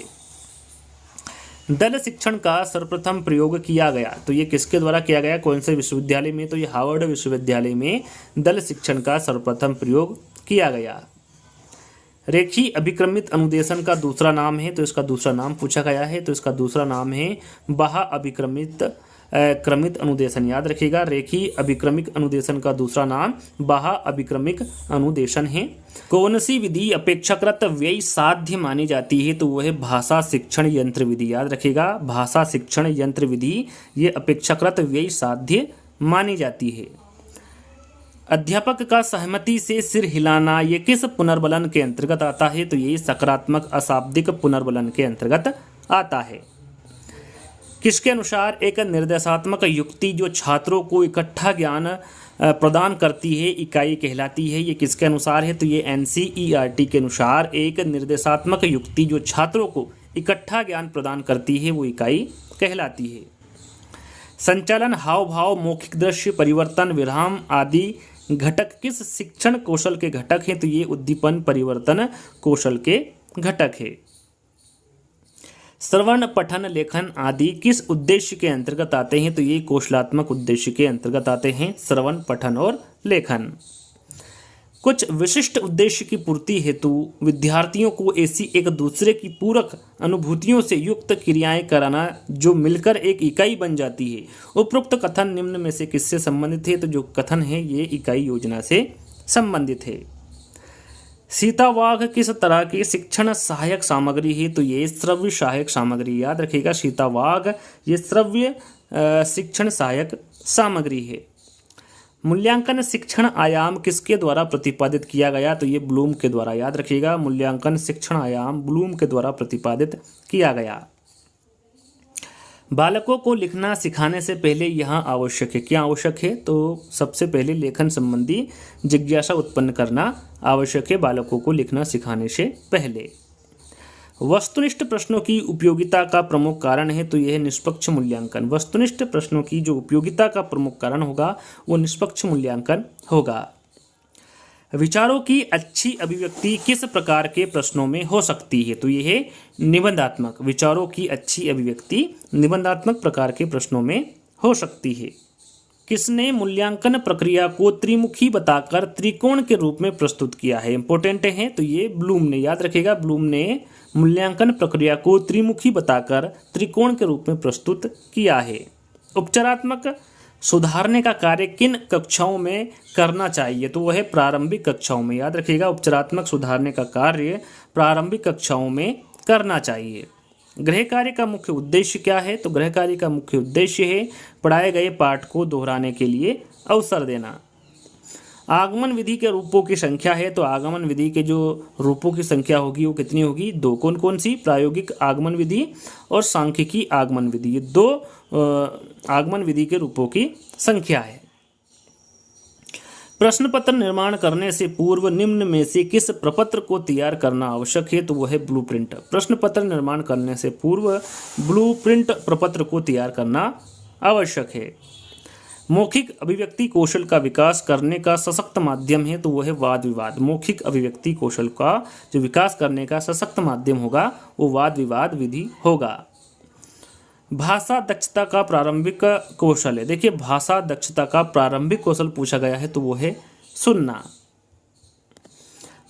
दल शिक्षण का सर्वप्रथम प्रयोग किया गया, तो ये किसके द्वारा किया गया, कौन से विश्वविद्यालय में, तो ये हार्वर्ड विश्वविद्यालय में दल शिक्षण का सर्वप्रथम प्रयोग किया गया। रेखीय अभिक्रमित अनुदेशन का दूसरा नाम है, तो इसका दूसरा नाम पूछा गया है, तो इसका दूसरा नाम है बाह्य अभिक्रमित क्रमित अनुदेशन। याद रखिएगा, रेखीय अभिक्रमिक अनुदेशन का दूसरा नाम बाह्य अभिक्रमिक अनुदेशन है। कौन सी विधि अपेक्षाकृत व्यय साध्य मानी जाती है, तो वह है भाषा शिक्षण यंत्र विधि। याद रखिएगा, भाषा शिक्षण यंत्र विधि ये अपेक्षाकृत व्यय साध्य मानी जाती है। अध्यापक का सहमति से सिर हिलाना ये किस पुनर्बलन के अंतर्गत आता है, तो ये सकारात्मक अशाब्दिक पुनर्बलन के अंतर्गत आता है। किसके अनुसार एक निर्देशात्मक युक्ति जो छात्रों को इकट्ठा ज्ञान प्रदान करती है इकाई कहलाती है, ये किसके अनुसार है, तो ये NCERT के अनुसार एक निर्देशात्मक युक्ति जो छात्रों को इकट्ठा ज्ञान प्रदान करती है वो इकाई कहलाती है। संचालन, हाव भाव, मौखिक दृश्य परिवर्तन, विराम आदि घटक किस शिक्षण कौशल के घटक हैं, तो ये उद्दीपन परिवर्तन कौशल के घटक है। श्रवण, पठन, लेखन आदि किस उद्देश्य के अंतर्गत आते हैं, तो ये कौशलात्मक उद्देश्य के अंतर्गत आते हैं, श्रवण, पठन और लेखन। कुछ विशिष्ट उद्देश्य की पूर्ति हेतु विद्यार्थियों को ऐसी एक दूसरे की पूरक अनुभूतियों से युक्त क्रियाएं कराना जो मिलकर एक इकाई बन जाती है। उपरोक्त कथन निम्न में से किससे संबंधित है, तो जो कथन है ये इकाई योजना से संबंधित है। सीतावाघ किस तरह की शिक्षण सहायक सामग्री है, तो ये श्रव्य सहायक सामग्री। याद रखिएगा, सीतावाघ ये श्रव्य शिक्षण सहायक सामग्री है। मूल्यांकन शिक्षण आयाम किसके द्वारा प्रतिपादित किया गया, तो ये ब्लूम के द्वारा। याद रखिएगा, मूल्यांकन शिक्षण आयाम ब्लूम के द्वारा प्रतिपादित किया गया। बालकों को लिखना सिखाने से पहले यहाँ आवश्यक है, क्या आवश्यक है, तो सबसे पहले लेखन संबंधी जिज्ञासा उत्पन्न करना आवश्यक है बालकों को लिखना सिखाने से पहले। वस्तुनिष्ठ प्रश्नों की उपयोगिता का प्रमुख कारण है, तो यह है निष्पक्ष मूल्यांकन। वस्तुनिष्ठ प्रश्नों की जो उपयोगिता का प्रमुख कारण होगा वो निष्पक्ष मूल्यांकन होगा। विचारों की अच्छी अभिव्यक्ति किस प्रकार के प्रश्नों में हो सकती है, तो यह है निबंधात्मक। विचारों की अच्छी अभिव्यक्ति निबंधात्मक प्रकार के प्रश्नों में हो सकती है। किसने मूल्यांकन प्रक्रिया को त्रिमुखी बताकर त्रिकोण के रूप में प्रस्तुत किया है, इंपॉर्टेंट है, तो ये ब्लूम ने। याद रखिएगा, ब्लूम ने मूल्यांकन प्रक्रिया को त्रिमुखी बताकर त्रिकोण के रूप में प्रस्तुत किया है। उपचारात्मक सुधारने का कार्य किन कक्षाओं में करना चाहिए, तो वह है प्रारंभिक कक्षाओं में। याद रखिएगा, उपचारात्मक सुधारने का कार्य प्रारंभिक कक्षाओं में करना चाहिए। गृह कार्य का मुख्य उद्देश्य क्या है, तो गृह कार्य का मुख्य उद्देश्य है पढ़ाए गए पाठ को दोहराने के लिए अवसर देना। आगमन विधि के रूपों की संख्या है, तो आगमन विधि के जो रूपों की संख्या होगी वो कितनी होगी, दो। कौन कौन सी, प्रायोगिक आगमन विधि और सांख्यिकी आगमन विधि, ये दो आगमन विधि के रूपों की संख्या है। प्रश्न पत्र निर्माण करने से पूर्व निम्न में से किस प्रपत्र को तैयार करना आवश्यक है, तो वह है ब्लूप्रिंट। प्रश्न पत्र निर्माण करने से पूर्व ब्लूप्रिंट प्रपत्र को तैयार करना आवश्यक है। मौखिक अभिव्यक्ति कौशल का विकास करने का सशक्त माध्यम है, तो वह है वाद विवाद। मौखिक अभिव्यक्ति कौशल का जो विकास करने का सशक्त माध्यम होगा वो वाद विवाद विधि होगा। भाषा दक्षता का प्रारंभिक कौशल है, देखिए भाषा दक्षता का प्रारंभिक कौशल पूछा गया है, तो वो है सुनना।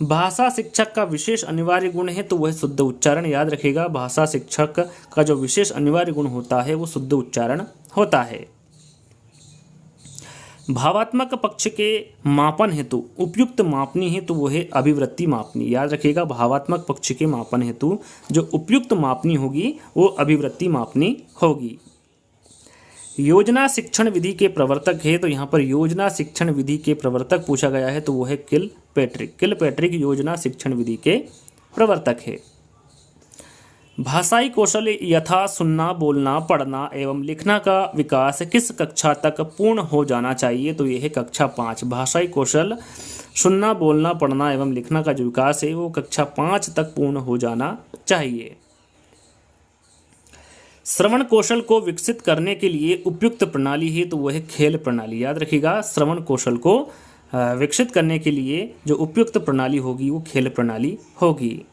भाषा शिक्षक का विशेष अनिवार्य गुण है, तो वह शुद्ध उच्चारण। याद रखिएगा, भाषा शिक्षक का जो विशेष अनिवार्य गुण होता है वो शुद्ध उच्चारण होता है। भावात्मक पक्ष के मापन हेतु उपयुक्त मापनी है, तो वो है अभिवृत्ति मापनी। याद रखिएगा, भावात्मक पक्ष के मापन हेतु जो उपयुक्त मापनी होगी वो अभिवृत्ति मापनी होगी। योजना शिक्षण विधि के प्रवर्तक है, तो यहाँ पर योजना शिक्षण विधि के प्रवर्तक पूछा गया है, तो वो है किलपैट्रिक। किलपैट्रिक योजना शिक्षण विधि के प्रवर्तक है। भाषाई कौशल यथा सुनना, बोलना, पढ़ना एवं लिखना का विकास किस कक्षा तक पूर्ण हो जाना चाहिए, तो यह है कक्षा 5। भाषाई कौशल सुनना, बोलना, पढ़ना एवं लिखना का जो विकास है वो कक्षा 5 तक पूर्ण हो जाना चाहिए। श्रवण कौशल को विकसित करने के लिए उपयुक्त प्रणाली है, तो वह है खेल प्रणाली। याद रखिएगा, श्रवण कौशल को विकसित करने के लिए जो उपयुक्त प्रणाली होगी वो खेल प्रणाली होगी।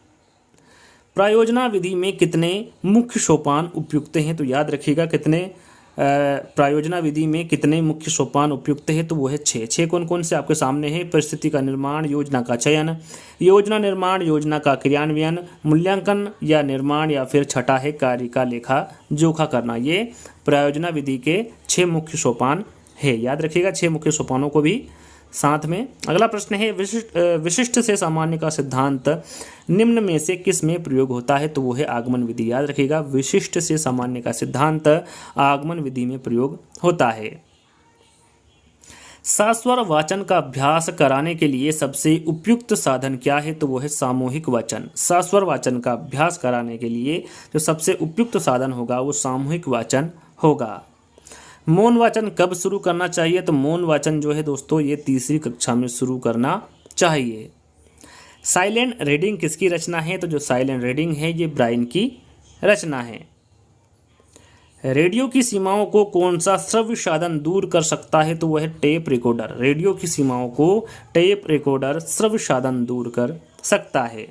प्रायोजना विधि में कितने मुख्य सोपान उपयुक्त हैं? तो याद रखिएगा कितने प्रायोजना विधि में कितने मुख्य सोपान उपयुक्त है? तो वो है 6। 6 कौन कौन से आपके सामने है? परिस्थिति का निर्माण, योजना का चयन, योजना निर्माण, योजना का क्रियान्वयन, मूल्यांकन या निर्माण, या फिर छठा है कार्य का लेखा जोखा करना। ये प्रायोजना विधि के 6 मुख्य सोपान है। याद रखिएगा 6 मुख्य सोपानों को भी साथ में। अगला प्रश्न है विशिष्ट से सामान्य का सिद्धांत निम्न में से किस में प्रयोग होता है? तो वो है आगमन विधि। याद रखिएगा विशिष्ट से सामान्य का सिद्धांत आगमन विधि में प्रयोग होता है। सास्वर वाचन का अभ्यास कराने के लिए सबसे उपयुक्त साधन क्या है? तो वो है सामूहिक वाचन। सास्वर वाचन का अभ्यास कराने के लिए जो सबसे उपयुक्त साधन होगा वो सामूहिक वाचन होगा। मौन वाचन कब शुरू करना चाहिए? तो मौन वाचन जो है दोस्तों ये तीसरी कक्षा में शुरू करना चाहिए। साइलेंट रीडिंग किसकी रचना है? तो जो साइलेंट रीडिंग है ये ब्रायन की रचना है। रेडियो की सीमाओं को कौन सा श्रव्य साधन दूर कर सकता है? तो वह है टेप रिकॉर्डर। रेडियो की सीमाओं को टेप रिकॉर्डर श्रव्य साधन दूर कर सकता है।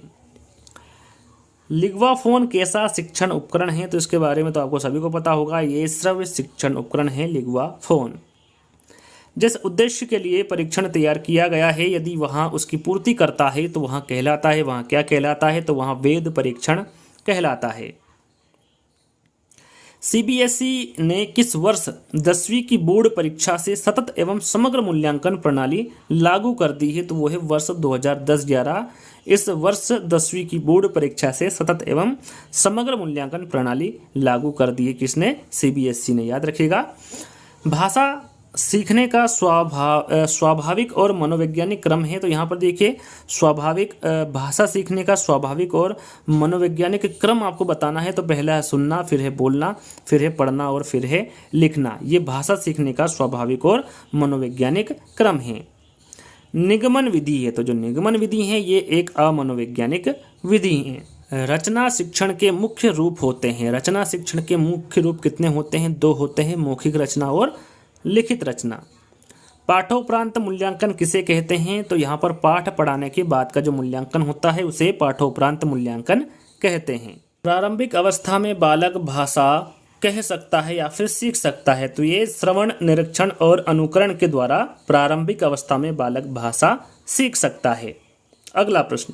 लिग्वाफोन कैसा शिक्षण उपकरण है? तो इसके बारे में तो आपको सभी को पता होगा, ये श्रव्य शिक्षण उपकरण है लिग्वाफोन। जिस उद्देश्य के लिए परीक्षण तैयार किया गया है यदि वहाँ उसकी पूर्ति करता है तो वहाँ कहलाता है, वहाँ क्या कहलाता है? तो वहाँ वेद परीक्षण कहलाता है। सीबीएसई ने किस वर्ष 10वीं की बोर्ड परीक्षा से सतत एवं समग्र मूल्यांकन प्रणाली लागू कर दी है? तो वो है वर्ष 2010-11। इस वर्ष 10वीं की बोर्ड परीक्षा से सतत एवं समग्र मूल्यांकन प्रणाली लागू कर दी है। किसने? सीबीएसई ने। याद रखिएगा भाषा सीखने का स्वाभाविक और मनोवैज्ञानिक क्रम है। तो यहाँ पर देखिए स्वाभाविक भाषा सीखने का स्वाभाविक और मनोवैज्ञानिक क्रम आपको बताना है। तो पहला है सुनना, फिर है बोलना, फिर है पढ़ना और फिर है लिखना। ये भाषा सीखने का स्वाभाविक और मनोवैज्ञानिक क्रम है। निगमन विधि है, तो जो निगमन विधि है ये एक अमनोवैज्ञानिक विधि है। रचना शिक्षण के मुख्य रूप होते हैं। रचना शिक्षण के मुख्य रूप कितने होते हैं? 2 होते हैं, मौखिक रचना और लिखित रचना। पाठोपरांत मूल्यांकन किसे कहते हैं? तो यहाँ पर पाठ पढ़ाने के बाद का जो मूल्यांकन होता है उसे पाठोपरांत मूल्यांकन कहते हैं। प्रारंभिक अवस्था में बालक भाषा कह सकता है या फिर सीख सकता है? तो ये श्रवण, निरीक्षण और अनुकरण के द्वारा प्रारंभिक अवस्था में बालक भाषा सीख सकता है। अगला प्रश्न,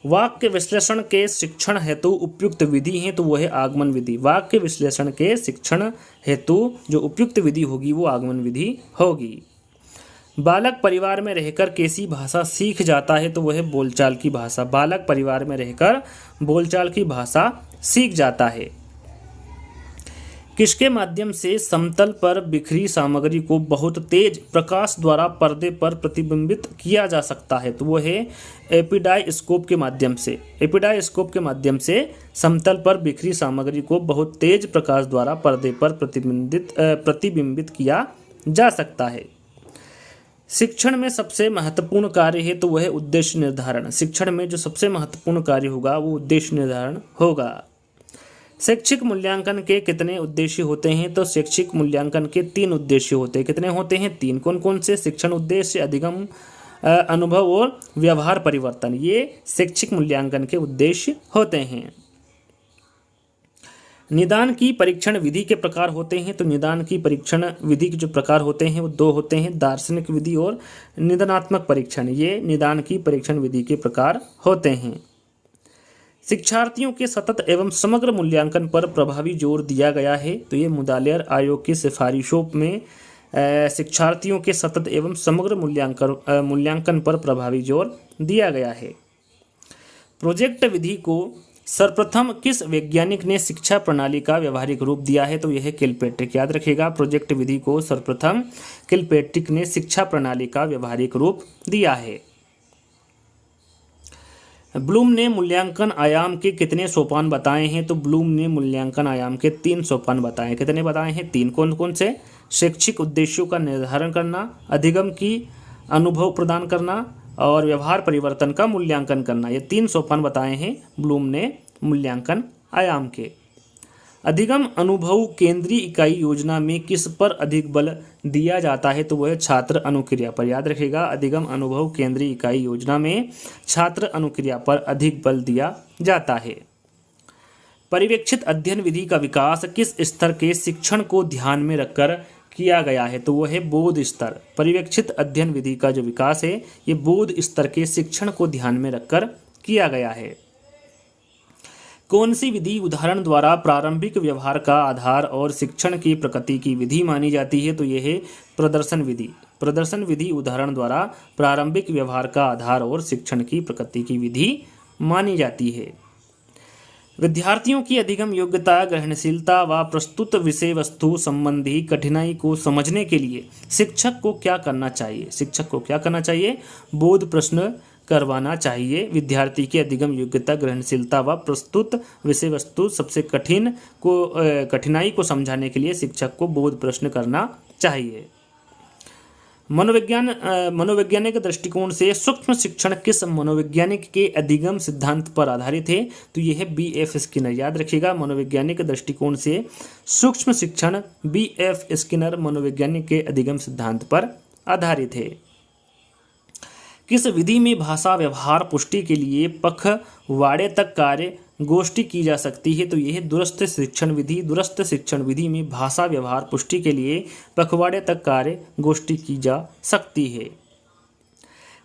वाक्य विश्लेषण के शिक्षण हेतु उपयुक्त विधि है? तो वह है आगमन विधि। वाक्य विश्लेषण के शिक्षण हेतु जो उपयुक्त विधि होगी वो आगमन विधि होगी। बालक परिवार में रहकर कैसी भाषा सीख जाता है? तो वह है बोलचाल की भाषा। बालक परिवार में रहकर बोलचाल की भाषा सीख जाता है। किसके माध्यम से समतल पर बिखरी सामग्री को बहुत तेज प्रकाश द्वारा पर्दे पर प्रतिबिंबित किया जा सकता है? तो वो है एपिडाइस्कोप के माध्यम से। एपिडाइस्कोप के माध्यम से समतल पर बिखरी सामग्री को बहुत तेज प्रकाश द्वारा पर्दे पर प्रतिबिंबित किया जा सकता है। शिक्षण में सबसे महत्वपूर्ण कार्य है? तो वह है उद्देश्य निर्धारण। शिक्षण में जो सबसे महत्वपूर्ण कार्य होगा वो उद्देश्य निर्धारण होगा। शैक्षिक मूल्यांकन के कितने उद्देश्य होते हैं? तो शैक्षिक मूल्यांकन के 3 उद्देश्य होते हैं। कितने होते हैं? 3। कौन कौन से? शिक्षण उद्देश्य, अधिगम अनुभव और व्यवहार परिवर्तन। ये शैक्षिक मूल्यांकन के उद्देश्य होते हैं। निदान की परीक्षण विधि के प्रकार होते हैं? तो निदान की परीक्षण विधि के जो प्रकार होते हैं वो 2 होते हैं, दार्शनिक विधि और निदानात्मक परीक्षण। ये निदान की परीक्षण विधि के प्रकार होते हैं। शिक्षार्थियों के सतत एवं समग्र मूल्यांकन पर प्रभावी जोर दिया गया है? तो ये मुदालियर आयोग की सिफारिशों में शिक्षार्थियों के सतत एवं समग्र मूल्यांकन पर प्रभावी जोर दिया गया है। प्रोजेक्ट विधि को सर्वप्रथम किस वैज्ञानिक ने शिक्षा प्रणाली का व्यवहारिक रूप दिया है? तो यह है किलपेट्रिक। याद रखिएगा प्रोजेक्ट विधि को सर्वप्रथम किलपेट्रिक ने शिक्षा प्रणाली का व्यवहारिक रूप दिया है। ब्लूम ने मूल्यांकन आयाम के कितने सोपान बताए हैं? तो ब्लूम ने मूल्यांकन आयाम के 3 सोपान बताए हैं। कितने बताए हैं? 3। कौन कौन से? शैक्षिक उद्देश्यों का निर्धारण करना, अधिगम की अनुभव प्रदान करना और व्यवहार परिवर्तन का मूल्यांकन करना। ये 3 सोपान बताए हैं ब्लूम ने मूल्यांकन आयाम के। अधिगम अनुभव केंद्रीय इकाई योजना में किस पर अधिक बल दिया जाता है? तो वह है छात्र अनुक्रिया पर। याद रखिएगा अधिगम अनुभव केंद्रीय इकाई योजना में छात्र अनुक्रिया पर अधिक बल दिया जाता है। पर्यवेक्षित अध्ययन विधि का विकास किस स्तर के शिक्षण को ध्यान में रखकर किया गया है? तो वो है बोध स्तर। पर्यवेक्षित अध्ययन विधि का जो विकास है ये बोध स्तर के शिक्षण को ध्यान में रखकर किया गया है। कौन सी विधि उदाहरण द्वारा प्रारंभिक व्यवहार का आधार और शिक्षण की प्रकृति की विधि मानी जाती है? तो यह है प्रदर्शन विधि। प्रदर्शन विधि उदाहरण द्वारा प्रारंभिक व्यवहार का आधार और शिक्षण की प्रकृति की विधि मानी जाती है। विद्यार्थियों की अधिगम योग्यता, ग्रहणशीलता व प्रस्तुत विषय वस्तु संबंधी कठिनाई को समझने के लिए शिक्षक को क्या करना चाहिए? शिक्षक को क्या करना चाहिए? बोध प्रश्न करवाना चाहिए। विद्यार्थी की अधिगम योग्यता, ग्रहणशीलता व प्रस्तुत विषय वस्तु सबसे कठिनाई को समझाने के लिए शिक्षक को बोध प्रश्न करना चाहिए। मनोवैज्ञानिक दृष्टिकोण से सूक्ष्म शिक्षण किस मनोवैज्ञानिक के अधिगम सिद्धांत पर आधारित है? तो यह है B.F. स्किनर। याद रखिएगा, मनोवैज्ञानिक दृष्टिकोण से सूक्ष्म शिक्षण B.F. स्किनर मनोवैज्ञानिक के अधिगम सिद्धांत पर आधारित है। किस विधि में भाषा व्यवहार पुष्टि के लिए पखवाड़े तक कार्य गोष्ठी की जा सकती है? तो यह दूरस्थ शिक्षण विधि। दूरस्थ शिक्षण विधि में भाषा व्यवहार पुष्टि के लिए पखवाड़े तक कार्य गोष्ठी की जा सकती है।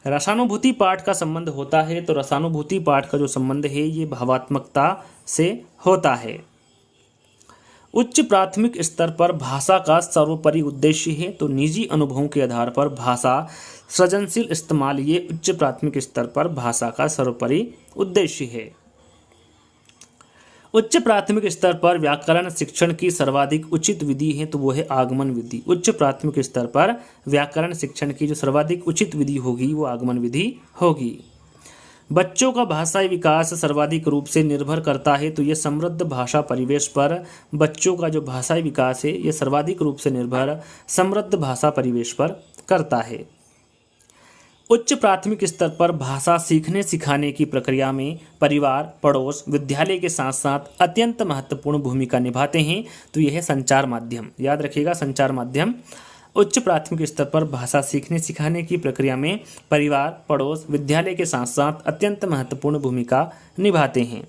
रसानुभूति पाठ का संबंध होता है, तो रसानुभूति पाठ का जो संबंध है ये भावात्मकता से होता है। उच्च प्राथमिक स्तर पर भाषा का सर्वोपरि उद्देश्य है, तो निजी अनुभवों के आधार पर भाषा सृजनशील इस्तेमाल ये उच्च प्राथमिक स्तर पर भाषा का सर्वोपरि उद्देश्य है। उच्च प्राथमिक स्तर पर व्याकरण शिक्षण की सर्वाधिक उचित विधि है, तो वो है आगमन विधि। उच्च प्राथमिक स्तर पर व्याकरण शिक्षण की जो सर्वाधिक उचित विधि होगी वो आगमन विधि होगी। बच्चों का भाषाई विकास सर्वाधिक रूप से निर्भर करता है, तो ये समृद्ध भाषा परिवेश पर बच्चों का जो भाषाई विकास है ये सर्वाधिक रूप से निर्भर समृद्ध भाषा परिवेश पर करता है। उच्च प्राथमिक स्तर पर भाषा सीखने सिखाने की प्रक्रिया में परिवार, पड़ोस, विद्यालय के साथ साथ अत्यंत महत्वपूर्ण भूमिका निभाते हैं, तो यह है संचार माध्यम। याद रखिएगा, संचार माध्यम उच्च प्राथमिक स्तर पर भाषा सीखने सिखाने की प्रक्रिया में परिवार, पड़ोस, विद्यालय के साथ साथ अत्यंत महत्वपूर्ण भूमिका निभाते हैं।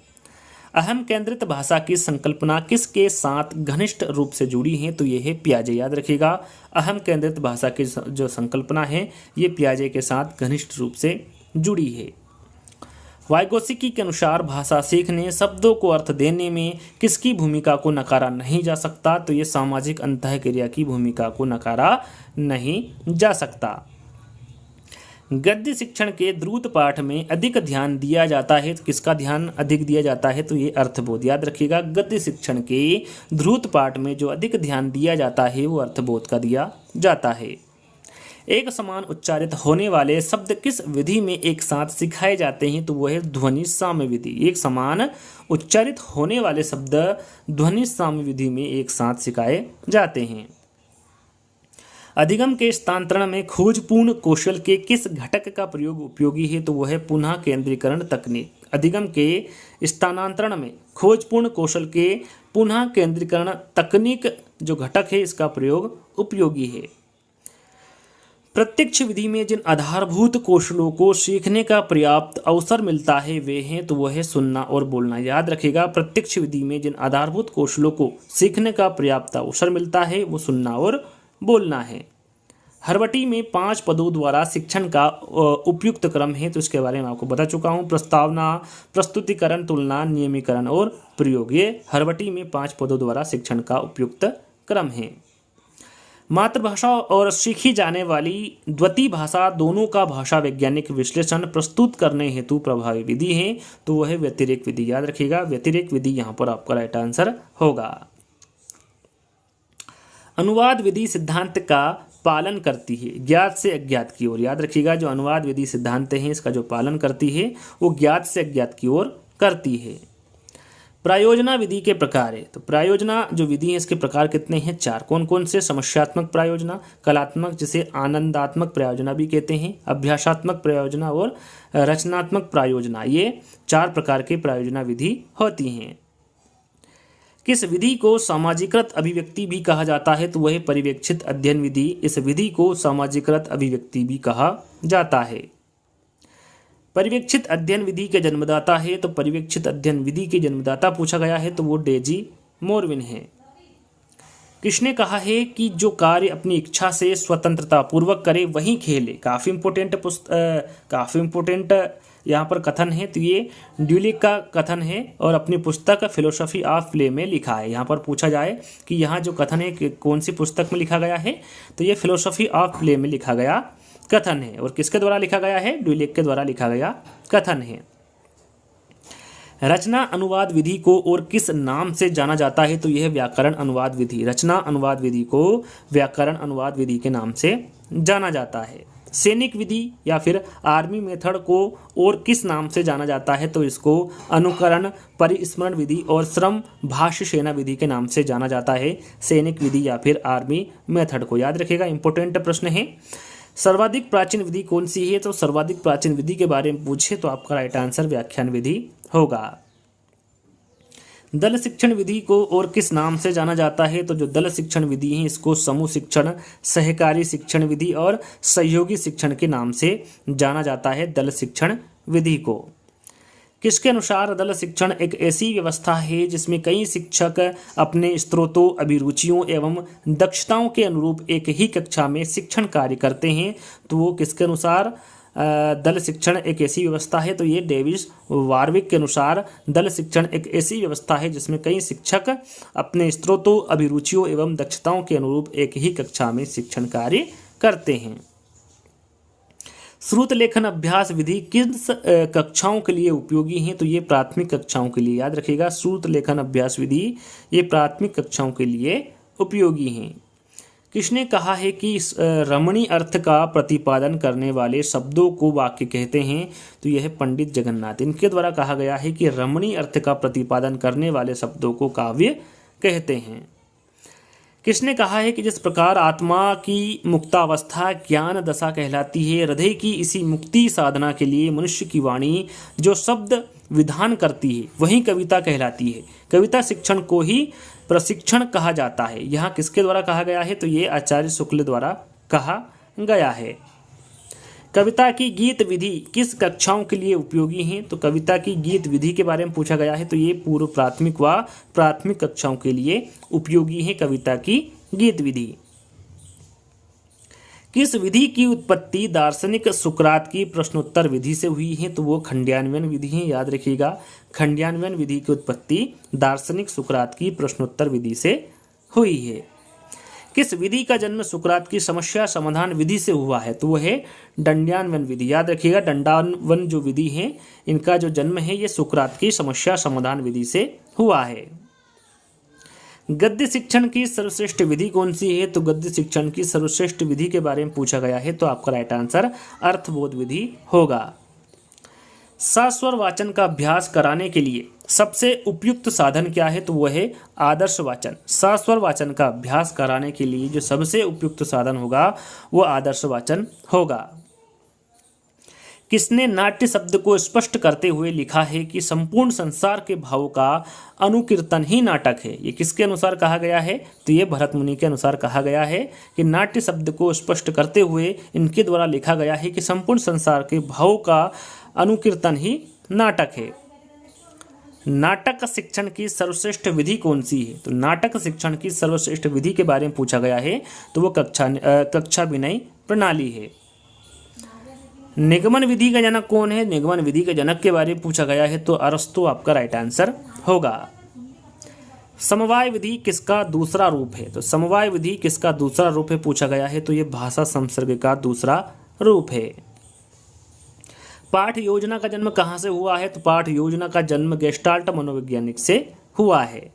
अहम केंद्रित भाषा की संकल्पना किसके साथ घनिष्ठ रूप से जुड़ी है? तो यह है पियाजे। याद रखिएगा, अहम केंद्रित भाषा की जो संकल्पना है ये पियाजे के साथ घनिष्ठ रूप से जुड़ी है। वाइगोत्स्की के अनुसार भाषा सीखने, शब्दों को अर्थ देने में किसकी भूमिका को नकारा नहीं जा सकता? तो ये सामाजिक अंतःक्रिया की भूमिका को नकारा नहीं जा सकता। गद्य शिक्षण के द्रुत पाठ में अधिक ध्यान दिया जाता है, तो किसका ध्यान अधिक दिया जाता है? तो ये अर्थबोध। याद रखिएगा, गद्य शिक्षण के द्रुत पाठ में जो अधिक ध्यान दिया जाता है वो अर्थबोध का दिया जाता है। एक समान उच्चारित होने वाले शब्द किस विधि में एक साथ सिखाए जाते हैं? तो वो है ध्वनि साम्य विधि। एक समान उच्चारित होने वाले शब्द ध्वनि साम्य विधि में एक साथ सिखाए जाते हैं। अधिगम के स्थानांतरण में खोजपूर्ण कौशल के किस घटक का प्रयोग उपयोगी है? तो वह है पुनः केंद्रीकरण तकनीक। अधिगम के स्थानांतरण में खोजपूर्ण कौशल के पुनः केंद्रीकरण तकनीक जो घटक है इसका प्रयोग उपयोगी है। प्रत्यक्ष विधि में जिन आधारभूत कौशलों को सीखने का पर्याप्त अवसर मिलता है वे हैं, तो वह है सुनना और बोलना। याद रखिएगा, प्रत्यक्ष विधि में जिन आधारभूत कौशलों को सीखने का पर्याप्त अवसर मिलता है वो सुनना और बोलना है। हरवटी में 5 पदों द्वारा शिक्षण का उपयुक्त क्रम है, तो इसके बारे में आपको बता चुका हूँ। प्रस्तावना, प्रस्तुतिकरण, तुलना, नियमीकरण और प्रयोग, ये हरवटी में 5 पदों द्वारा शिक्षण का उपयुक्त क्रम है। मातृभाषा और सीखी जाने वाली द्वितीय भाषा दोनों का भाषा वैज्ञानिक विश्लेषण प्रस्तुत करने हेतु प्रभावी विधि है, तो वह है व्यतिरेक विधि। याद रखिएगा, व्यतिरेक विधि यहाँ पर आपका राइट आंसर होगा। अनुवाद विधि सिद्धांत का पालन करती है ज्ञात से अज्ञात की ओर। याद रखिएगा, जो अनुवाद विधि सिद्धांत है इसका जो पालन करती है वो ज्ञात से अज्ञात की ओर करती है। प्रायोजना विधि के प्रकार है, तो प्रायोजना जो विधि है इसके प्रकार कितने हैं? 4। कौन कौन से? समस्यात्मक प्रायोजना, कलात्मक जिसे आनंदात्मक प्रायोजना भी कहते हैं, अभ्यासात्मक प्रायोजना और रचनात्मक प्रायोजना, ये 4 प्रकार के प्रायोजना विधि होती हैं। किस विधि को सामाजिकृत अभिव्यक्ति भी कहा जाता है? तो वह पर्यवेक्षित अध्ययन विधि। इस विधि को सामाजिकृत अभिव्यक्ति भी कहा जाता है। पर्यवेक्षित अध्ययन विधि के जन्मदाता है, तो पर्यवेक्षित अध्ययन विधि के जन्मदाता पूछा गया है तो वो डेजी मोरविन है। किसने कहा है कि जो कार्य अपनी इच्छा से स्वतंत्रता पूर्वक करे वही खेले? काफ़ी इंपॉर्टेंट यहाँ पर कथन है, तो ये ड्यूलिक का कथन है और अपनी पुस्तक फिलोसफी ऑफ प्ले में लिखा है। यहाँ पर पूछा जाए कि यहाँ जो कथन है कि कौन सी पुस्तक में लिखा गया है, तो ये फिलोसफी ऑफ प्ले में लिखा गया कथन है। और किसके द्वारा लिखा गया है? ड्यूलिक के द्वारा लिखा गया कथन है। रचना अनुवाद विधि को और किस नाम से जाना जाता है? तो यह व्याकरण अनुवाद विधि। रचना अनुवाद विधि को व्याकरण अनुवाद विधि के नाम से जाना जाता है। सैनिक विधि या फिर आर्मी मेथड को और किस नाम से जाना जाता है? तो इसको अनुकरण, परिस्मरण विधि और श्रम भाष्य सेना विधि के नाम से जाना जाता है। सैनिक विधि या फिर आर्मी मेथड को याद रखिएगा, इंपॉर्टेंट प्रश्न है। सर्वाधिक प्राचीन विधि कौन सी है? तो सर्वाधिक प्राचीन विधि के बारे में पूछे तो आपका राइट आंसर व्याख्यान विधि होगा। दल शिक्षण विधि को और किस नाम से जाना जाता है? तो जो दल शिक्षण विधि है इसको समूह शिक्षण, सहकारी शिक्षण विधि और सहयोगी शिक्षण के नाम से जाना जाता है, दल शिक्षण विधि को। किसके अनुसार दल शिक्षण एक ऐसी व्यवस्था है जिसमें कई शिक्षक अपने स्रोतों, अभिरुचियों एवं दक्षताओं के अनुरूप एक ही कक्षा में शिक्षण कार्य करते हैं? तो वो किसके अनुसार दल शिक्षण एक ऐसी व्यवस्था है? तो ये डेविस वार्विक के अनुसार दल शिक्षण एक ऐसी व्यवस्था है जिसमें कई शिक्षक अपने स्रोतों, अभिरुचियों एवं दक्षताओं के अनुरूप एक ही कक्षा में शिक्षण कार्य करते हैं। श्रुत लेखन अभ्यास विधि किस कक्षाओं के लिए उपयोगी है? तो ये प्राथमिक कक्षाओं के लिए, याद रखिएगा। श्रुत लेखन अभ्यास विधि ये प्राथमिक कक्षाओं के लिए उपयोगी हैं। किसने कहा है कि रमणी अर्थ का प्रतिपादन करने वाले शब्दों को वाक्य कहते हैं? तो यह पंडित जगन्नाथ, इनके द्वारा कहा गया है कि रमणी अर्थ का प्रतिपादन करने वाले शब्दों को काव्य कहते हैं। किसने कहा है कि जिस प्रकार आत्मा की मुक्तावस्था ज्ञान दशा कहलाती है, हृदय की इसी मुक्ति साधना के लिए मनुष्य की वाणी जो शब्द विधान करती है वही कविता कहलाती है। कविता शिक्षण को ही प्रशिक्षण कहा जाता है। यहाँ किसके द्वारा कहा गया है? तो ये आचार्य शुक्ल द्वारा कहा गया है। कविता की गीत विधि किस कक्षाओं के लिए उपयोगी है? तो कविता की गीत विधि के बारे में पूछा गया है, तो ये पूर्व प्राथमिक व प्राथमिक कक्षाओं के लिए उपयोगी है कविता की गीत विधि। किस विधि की उत्पत्ति दार्शनिक सुकरात की प्रश्नोत्तर विधि से हुई है? तो वो खंड्यान्वयन विधि है, याद रखिएगा। खंड्यान्वयन विधि की उत्पत्ति दार्शनिक सुकरात की प्रश्नोत्तर विधि से हुई है। किस विधि का जन्म सुकरात की समस्या समाधान विधि से हुआ है? तो वो है दंड्यान्वयन विधि, याद रखिएगा। दंडान्वयन जो विधि है इनका जो जन्म है ये सुकरात की समस्या समाधान विधि से हुआ है। गद्य शिक्षण की सर्वश्रेष्ठ विधि कौन सी है? तो गद्य शिक्षण की सर्वश्रेष्ठ विधि के बारे में पूछा गया है, तो आपका राइट आंसर अर्थबोध विधि होगा। सस्वर वाचन का अभ्यास कराने के लिए सबसे उपयुक्त साधन क्या है? तो वह है आदर्श वाचन। सस्वर वाचन का अभ्यास कराने के लिए जो सबसे उपयुक्त साधन होगा वो आदर्श वाचन होगा। किसने नाट्य शब्द को स्पष्ट करते हुए लिखा है कि संपूर्ण संसार के भावों का अनुकीर्तन ही नाटक है? ये किसके अनुसार कहा गया है? तो ये भरत मुनि के अनुसार कहा गया है कि नाट्य शब्द को स्पष्ट करते हुए इनके द्वारा लिखा गया है कि संपूर्ण संसार के भावों का अनुकीर्तन ही नाटक है। नाटक शिक्षण की सर्वश्रेष्ठ विधि कौन सी है? तो नाटक शिक्षण की सर्वश्रेष्ठ विधि के बारे में पूछा गया है, तो वो कक्षा विनय प्रणाली है। निगमन विधि का जनक कौन है? निगमन विधि के जनक के बारे में पूछा गया है, तो अरस्तु आपका राइट आंसर होगा। समवाय विधि किसका दूसरा रूप है? तो समवाय विधि किसका दूसरा रूप है पूछा गया है, तो ये भाषा संसर्ग का दूसरा रूप है। पाठ योजना का जन्म कहाँ से हुआ है? तो पाठ योजना का जन्म गेस्टाल्ट मनोवैज्ञानिक से हुआ है।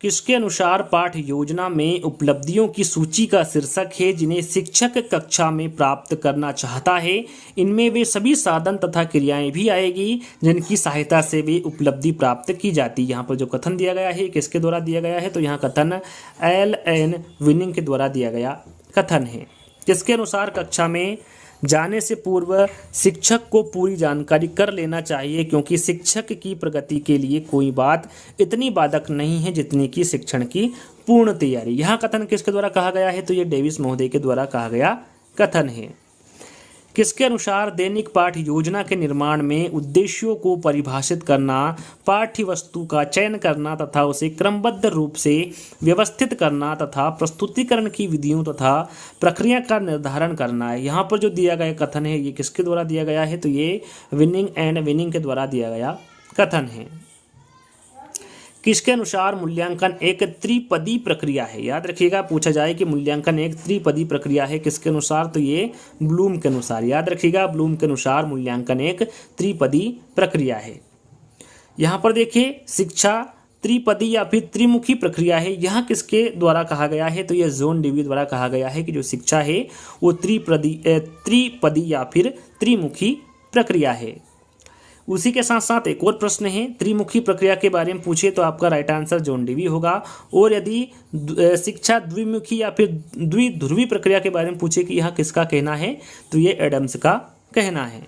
किसके अनुसार पाठ योजना में उपलब्धियों की सूची का शीर्षक है जिन्हें शिक्षक कक्षा में प्राप्त करना चाहता है? इनमें वे सभी साधन तथा क्रियाएं भी आएगी जिनकी सहायता से वे उपलब्धि प्राप्त की जाती है। यहाँ पर जो कथन दिया गया है किसके द्वारा दिया गया है? तो यहाँ कथन एल.एन. विनिंग के द्वारा दिया गया कथन है। किसके अनुसार कक्षा में जाने से पूर्व शिक्षक को पूरी जानकारी कर लेना चाहिए, क्योंकि शिक्षक की प्रगति के लिए कोई बात इतनी बाधक नहीं है जितनी कि शिक्षण की पूर्ण तैयारी। यह कथन किसके द्वारा कहा गया है? तो ये डेविस महोदय के द्वारा कहा गया कथन है। किसके अनुसार दैनिक पाठ्य योजना के निर्माण में उद्देश्यों को परिभाषित करना, पाठ्य वस्तु का चयन करना तथा उसे क्रमबद्ध रूप से व्यवस्थित करना तथा प्रस्तुतिकरण की विधियों तथा प्रक्रिया का निर्धारण करना है। यहाँ पर जो दिया गया कथन है ये किसके द्वारा दिया गया है, तो ये विनिंग एंड विनिंग के द्वारा दिया गया कथन है। किसके अनुसार मूल्यांकन एक त्रिपदी प्रक्रिया है। याद रखिएगा, पूछा जाए कि मूल्यांकन एक त्रिपदी प्रक्रिया है किसके अनुसार, तो ये ब्लूम के अनुसार। याद रखिएगा, ब्लूम के अनुसार मूल्यांकन एक त्रिपदी प्रक्रिया है। यहाँ पर देखिए शिक्षा त्रिपदी या फिर त्रिमुखी प्रक्रिया है। यहाँ किसके द्वारा कहा गया है, तो यह जॉन डेवी द्वारा कहा गया है कि जो शिक्षा है वो त्रिपदी या फिर त्रिमुखी प्रक्रिया है। उसी के साथ साथ एक और प्रश्न है, त्रिमुखी प्रक्रिया के बारे में पूछे तो आपका राइट आंसर जॉन डेवी होगा। और यदि शिक्षा द्विमुखी या फिर द्विध्रुवी प्रक्रिया के बारे में पूछे कि यह किसका कहना है, तो ये एडम्स का कहना है।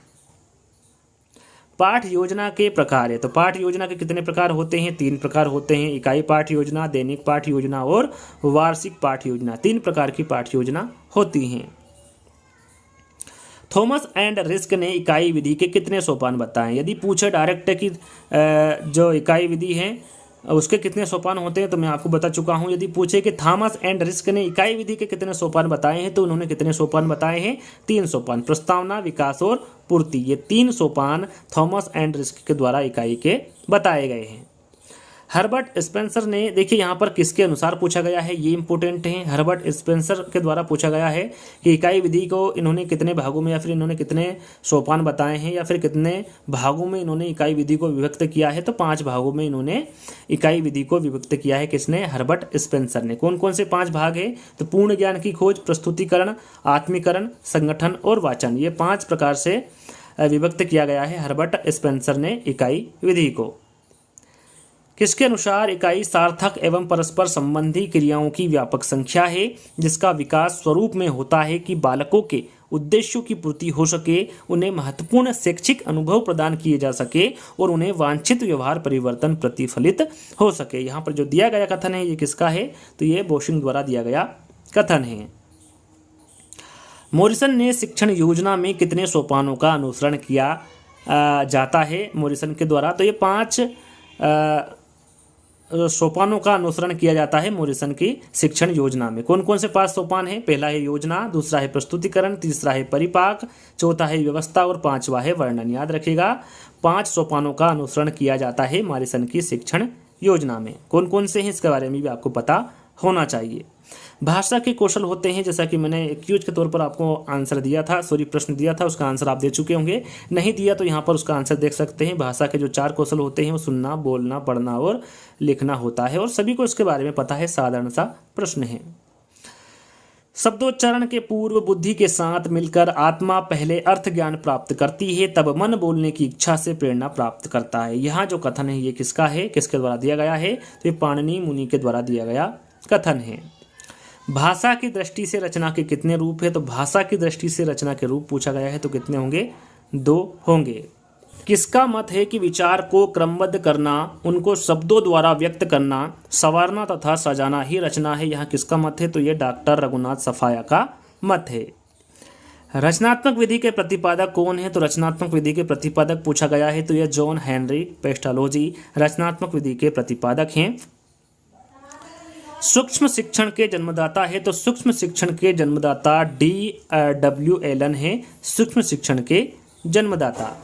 पाठ योजना के प्रकार है, तो पाठ योजना के कितने प्रकार होते हैं, 3 प्रकार होते हैं। इकाई पाठ योजना, दैनिक पाठ योजना और वार्षिक पाठ योजना। 3 प्रकार की पाठ योजना होती हैं। थॉमस एंड रिस्क ने इकाई विधि के कितने सोपान बताएं। यदि पूछे डायरेक्ट कि जो इकाई विधि है उसके कितने सोपान होते हैं, तो मैं आपको बता चुका हूं। यदि पूछे कि थॉमस एंड रिस्क ने इकाई विधि के कितने सोपान बताए हैं, तो उन्होंने कितने सोपान बताए हैं, 3 सोपान, प्रस्तावना, विकास और पूर्ति। ये 3 सोपान थॉमस एंड रिस्क के द्वारा इकाई के बताए गए हैं। हर्बर्ट स्पेंसर ने, देखिए यहाँ पर किसके अनुसार पूछा गया है, ये इंपॉर्टेंट है। हर्बर्ट स्पेंसर के द्वारा पूछा गया है कि इकाई विधि को इन्होंने कितने भागों में या फिर इन्होंने कितने सोपान बताए हैं या फिर कितने भागों में इन्होंने इकाई विधि को विभक्त किया है, तो 5 भागों में इन्होंने इकाई विधि को विभक्त किया है। किसने, हर्बर्ट स्पेंसर ने। कौन कौन से 5 भाग है, तो पूर्ण ज्ञान की खोज, प्रस्तुतिकरण, आत्मीकरण, संगठन और वाचन। ये 5 प्रकार से विभक्त किया गया है हर्बर्ट स्पेंसर ने इकाई विधि को। किसके अनुसार इकाई सार्थक एवं परस्पर संबंधी क्रियाओं की व्यापक संख्या है जिसका विकास स्वरूप में होता है कि बालकों के उद्देश्यों की पूर्ति हो सके, उन्हें महत्वपूर्ण शैक्षिक अनुभव प्रदान किए जा सके और उन्हें वांछित व्यवहार परिवर्तन प्रतिफलित हो सके। यहाँ पर जो दिया गया कथन है ये किसका है, तो ये बोशिंग द्वारा दिया गया कथन है। मॉरिसन ने शिक्षण योजना में कितने सोपानों का अनुसरण किया जाता है मॉरिसन के द्वारा, तो ये 5 सोपानों का अनुसरण किया जाता है मॉरिसन की शिक्षण योजना में। कौन कौन से 5 सोपान हैं, पहला है योजना, दूसरा है प्रस्तुतिकरण, तीसरा है परिपाक, चौथा है व्यवस्था और 5वां है वर्णन। याद रखिएगा, 5 सोपानों का अनुसरण किया जाता है मॉरिसन की शिक्षण योजना में। कौन कौन से हैं इसके बारे में भी आपको पता होना चाहिए। भाषा के कौशल होते हैं, जैसा कि मैंने क्यूज के तौर पर आपको आंसर दिया था, प्रश्न दिया था, उसका आंसर आप दे चुके होंगे। नहीं दिया तो यहाँ पर उसका आंसर देख सकते हैं। भाषा के जो 4 कौशल होते हैं वो सुनना, बोलना, पढ़ना और लिखना होता है और सभी को इसके बारे में पता है, साधारण सा प्रश्न है। शब्दोच्चारण के पूर्व बुद्धि के साथ मिलकर आत्मा पहले अर्थ ज्ञान प्राप्त करती है, तब मन बोलने की इच्छा से प्रेरणा प्राप्त करता है। यहाँ जो कथन है ये किसका है, किसके द्वारा दिया गया है, तो ये पाणिनि मुनि के द्वारा दिया गया कथन है। भाषा की दृष्टि से रचना के कितने रूप है, तो भाषा की दृष्टि से रचना के रूप पूछा गया है, तो कितने होंगे, 2 होंगे। किसका मत है कि विचार को क्रमबद्ध करना, उनको शब्दों द्वारा व्यक्त करना, संवारना तथा सजाना ही रचना है। यहाँ किसका मत है, तो ये डॉक्टर रघुनाथ सफाया का मत है। रचनात्मक विधि के प्रतिपादक कौन है, तो रचनात्मक विधि के प्रतिपादक पूछा गया है, तो ये जॉन हेनरी पेस्टालोजी रचनात्मक विधि के प्रतिपादक हैं। सूक्ष्म शिक्षण के जन्मदाता है, तो सूक्ष्म शिक्षण के जन्मदाता D.W. एलन है, सूक्ष्म शिक्षण के जन्मदाता।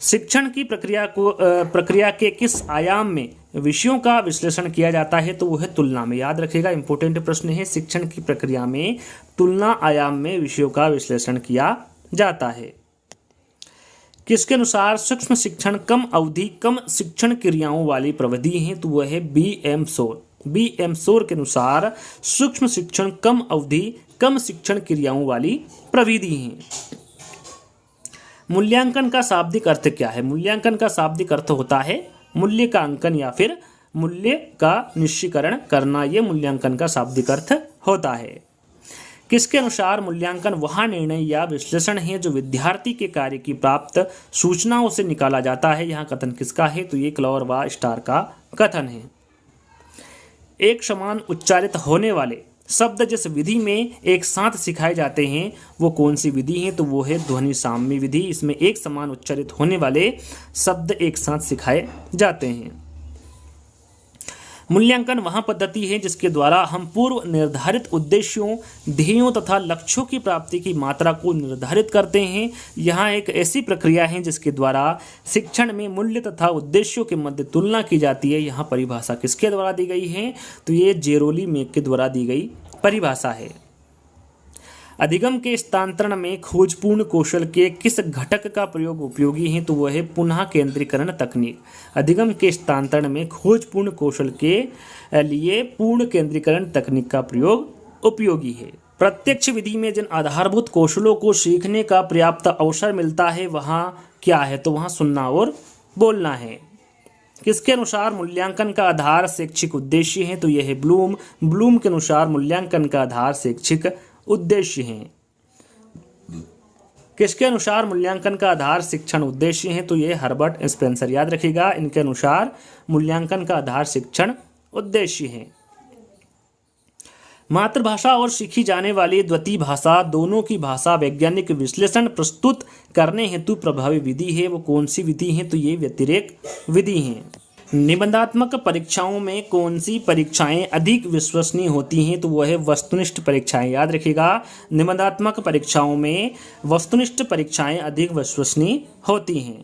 शिक्षण की प्रक्रिया के किस आयाम में विषयों का विश्लेषण किया जाता है, तो वो है तुलना में। याद रखिएगा, इंपॉर्टेंट प्रश्न है। शिक्षण की प्रक्रिया में तुलना आयाम में विषयों का विश्लेषण किया जाता है। किसके अनुसार सूक्ष्म शिक्षण कम अवधि कम शिक्षण क्रियाओं वाली प्रविधि है, तो वह है B.M. शोर। B.M. शोर के अनुसार सूक्ष्म शिक्षण कम अवधि कम शिक्षण क्रियाओं वाली प्रविधि है। मूल्यांकन का शाब्दिक अर्थ क्या है, मूल्यांकन का शाब्दिक अर्थ होता है मूल्य का अंकन या फिर मूल्य का निश्चयीकरण करना, यह मूल्यांकन का शाब्दिक अर्थ होता है। किसके अनुसार मूल्यांकन वह निर्णय या विश्लेषण है जो विद्यार्थी के कार्य की प्राप्त सूचनाओं से निकाला जाता है। यहाँ कथन किसका है, तो ये क्लॉर व स्टार का कथन है। एक समान उच्चारित होने वाले शब्द जिस विधि में एक साथ सिखाए जाते हैं वो कौन सी विधि है? तो वो है ध्वनि साम्य विधि। इसमें एक समान उच्चारित होने वाले शब्द एक साथ सिखाए जाते हैं। मूल्यांकन वह पद्धति है जिसके द्वारा हम पूर्व निर्धारित उद्देश्यों, ध्येयों तथा लक्ष्यों की प्राप्ति की मात्रा को निर्धारित करते हैं। यह एक ऐसी प्रक्रिया है जिसके द्वारा शिक्षण में मूल्य तथा उद्देश्यों के मध्य तुलना की जाती है। यहाँ परिभाषा किसके द्वारा दी गई है? तो ये जेरोली मेक के द्वारा दी गई परिभाषा है। अधिगम के स्थानांतरण में खोजपूर्ण कौशल के किस घटक का प्रयोग उपयोगी है? तो वह है पुनः केंद्रीकरण तकनीक। अधिगम के स्थानांतरण में खोजपूर्ण कौशल के लिए पूर्ण केंद्रीकरण तकनीक का प्रयोग उपयोगी है। प्रत्यक्ष विधि में जिन आधारभूत कौशलों को सीखने का पर्याप्त अवसर मिलता है वहाँ क्या है? तो वहाँ सुनना और बोलना है। किसके अनुसार मूल्यांकन का आधार शैक्षिक उद्देश्य है? तो यह है ब्लूम के अनुसार मूल्यांकन का आधार शैक्षिक उद्देश्य हैं। किसके अनुसार मूल्यांकन का आधार शिक्षण उद्देश्य है? तो ये हर्बर्ट स्पेंसर, याद रखिएगा, इनके अनुसार मूल्यांकन का आधार शिक्षण उद्देश्य है। मातृभाषा और सीखी जाने वाली द्वितीय भाषा दोनों की भाषा वैज्ञानिक विश्लेषण प्रस्तुत करने हेतु प्रभावी विधि है। वो कौन सी विधि है? तो ये व्यतिरेक विधि है। निबंधात्मक परीक्षाओं में कौन सी परीक्षाएं अधिक विश्वसनीय होती हैं? तो वह है वस्तुनिष्ठ परीक्षाएं, याद रखिएगा। निबंधात्मक परीक्षाओं में वस्तुनिष्ठ परीक्षाएं अधिक विश्वसनीय होती हैं।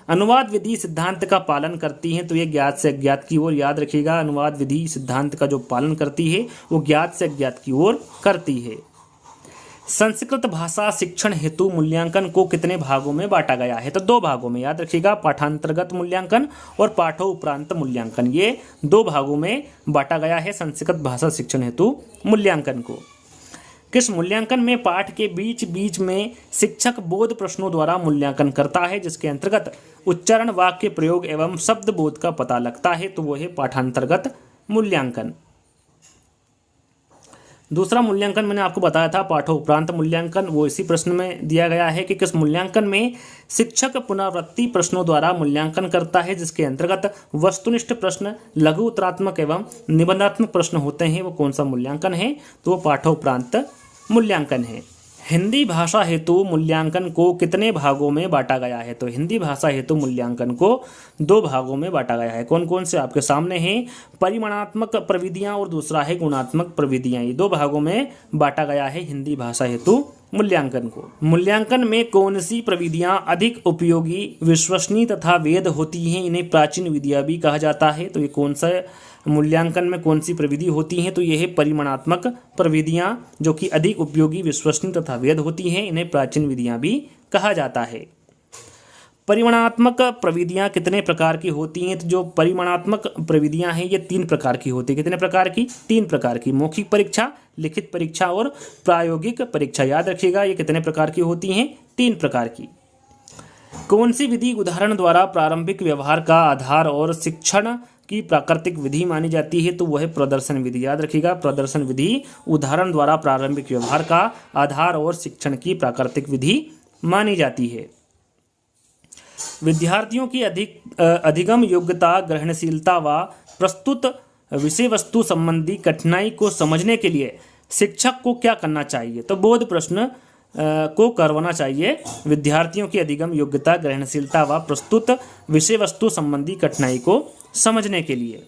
अनुवाद विधि सिद्धांत का पालन करती हैं। तो ये ज्ञात से अज्ञात की ओर, याद रखिएगा, अनुवाद विधि सिद्धांत का जो पालन करती है वो ज्ञात से अज्ञात की ओर करती है। संस्कृत भाषा शिक्षण हेतु मूल्यांकन को कितने भागों में बांटा गया है? तो 2 भागों में, याद रखिएगा, पाठांतर्गत मूल्यांकन और पाठोपरांत मूल्यांकन। ये 2 भागों में बांटा गया है संस्कृत भाषा शिक्षण हेतु मूल्यांकन को। किस मूल्यांकन में पाठ के बीच बीच में शिक्षक बोध प्रश्नों द्वारा मूल्यांकन करता है, जिसके अंतर्गत उच्चारण, वाक्य प्रयोग एवं शब्द बोध का पता लगता है? तो वो है पाठांतर्गत मूल्यांकन। दूसरा मूल्यांकन मैंने आपको बताया था पाठोपरांत मूल्यांकन, वो इसी प्रश्न में दिया गया है कि किस मूल्यांकन में शिक्षक पुनरावृत्ति प्रश्नों द्वारा मूल्यांकन करता है, जिसके अंतर्गत वस्तुनिष्ठ प्रश्न, लघु उत्तरात्मक एवं निबंधात्मक प्रश्न होते हैं। वो कौन सा मूल्यांकन है? तो वो पाठोपरांत मूल्यांकन है। हिंदी भाषा हेतु मूल्यांकन को कितने भागों में बांटा गया है? तो हिंदी भाषा हेतु मूल्यांकन को 2 भागों में बांटा गया है। कौन कौन से आपके सामने हैं? परिमाणात्मक प्रविधियां और दूसरा है गुणात्मक प्रविधियां। ये 2 भागों में बांटा गया है हिंदी भाषा हेतु मूल्यांकन को। मूल्यांकन में कौन सी प्रविधियां अधिक उपयोगी, विश्वसनीय तथा वैध होती हैं? इन्हें प्राचीन विधियां भी कहा जाता है। तो ये कौन सा मूल्यांकन में कौन सी प्रविधि होती हैं? तो ये है परिमाणात्मक प्रविधियां, जो कि अधिक उपयोगी, विश्वसनीय तथा वैध होती हैं। इन्हें प्राचीन विधियां भी कहा जाता है। परिमाणात्मक प्रविधियां कितने प्रकार की होती हैं? तो जो परिमाणात्मक प्रविधियां हैं ये 3 प्रकार की होती है। कितने प्रकार की? 3 प्रकार की। मौखिक परीक्षा, लिखित परीक्षा और प्रायोगिक परीक्षा। याद रखिएगा ये कितने प्रकार की होती हैं? 3 प्रकार की। कौन सी विधि उदाहरण द्वारा प्रारंभिक व्यवहार का आधार और शिक्षण की प्राकृतिक विधि मानी जाती है? तो वह है प्रदर्शन विधि। याद रखिएगा, प्रदर्शन विधि उदाहरण द्वारा प्रारंभिक व्यवहार का आधार और शिक्षण की प्राकृतिक विधि मानी जाती है। विद्यार्थियों की अधिगम योग्यता, ग्रहणशीलता व प्रस्तुत विषय वस्तु संबंधी कठिनाई को समझने के लिए शिक्षक को क्या करना चाहिए? तो बोध प्रश्न को करवाना चाहिए। विद्यार्थियों की अधिगम योग्यता, ग्रहणशीलता व प्रस्तुत विषय वस्तु संबंधी कठिनाई को समझने के लिए।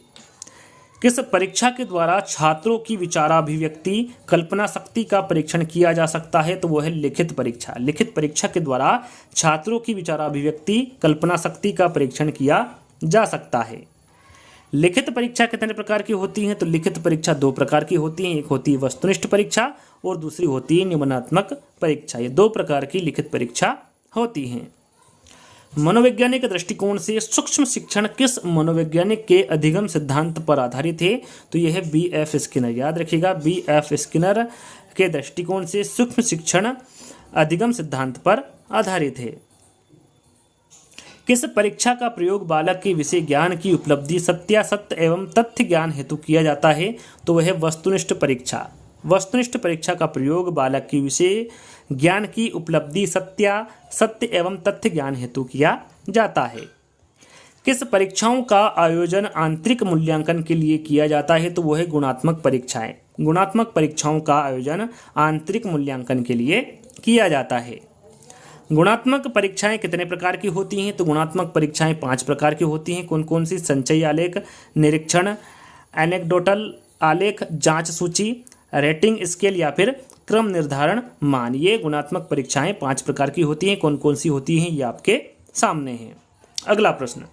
किस परीक्षा के द्वारा छात्रों की विचाराभिव्यक्ति, कल्पना शक्ति का परीक्षण किया जा सकता है? तो वो है लिखित परीक्षा। लिखित परीक्षा के द्वारा छात्रों की विचाराभिव्यक्ति, कल्पना शक्ति का परीक्षण किया जा सकता है। लिखित परीक्षा कितने प्रकार की होती है? तो लिखित परीक्षा 2 प्रकार की होती है। एक होती है वस्तुनिष्ठ परीक्षा और दूसरी होती है निबंधात्मक परीक्षा। ये 2 प्रकार की लिखित परीक्षा होती हैं। मनोवैज्ञानिक दृष्टिकोण से सूक्ष्म शिक्षण किस मनोवैज्ञानिक के अधिगम सिद्धांत पर आधारित है? तो यह है B.F. स्किनर। याद रखिएगा, B.F. स्किनर के दृष्टिकोण से सूक्ष्म शिक्षण अधिगम सिद्धांत पर आधारित है। किस परीक्षा का प्रयोग बालक के विषय ज्ञान की उपलब्धि, सत्यासत्य एवं तथ्य ज्ञान हेतु किया जाता है? तो वह है वस्तुनिष्ठ परीक्षा। वस्तुनिष्ठ परीक्षा का प्रयोग बालक की विषय ज्ञान की उपलब्धि, सत्य एवं तथ्य ज्ञान हेतु किया जाता है। किस परीक्षाओं का आयोजन आंतरिक मूल्यांकन के लिए किया जाता है? तो वह है गुणात्मक परीक्षाएं। गुणात्मक परीक्षाओं का आयोजन आंतरिक मूल्यांकन के लिए किया जाता है। गुणात्मक परीक्षाएं कितने प्रकार की होती हैं? तो गुणात्मक परीक्षाएं 5 प्रकार की होती हैं। कौन कौन सी? संचयी आलेख, निरीक्षण, एनेक्डोटल आलेख, जांच सूची, रेटिंग स्केल या फिर क्रम निर्धारण मान। ये गुणात्मक परीक्षाएं 5 प्रकार की होती हैं। कौन कौन सी होती हैं ये आपके सामने है। अगला प्रश्न,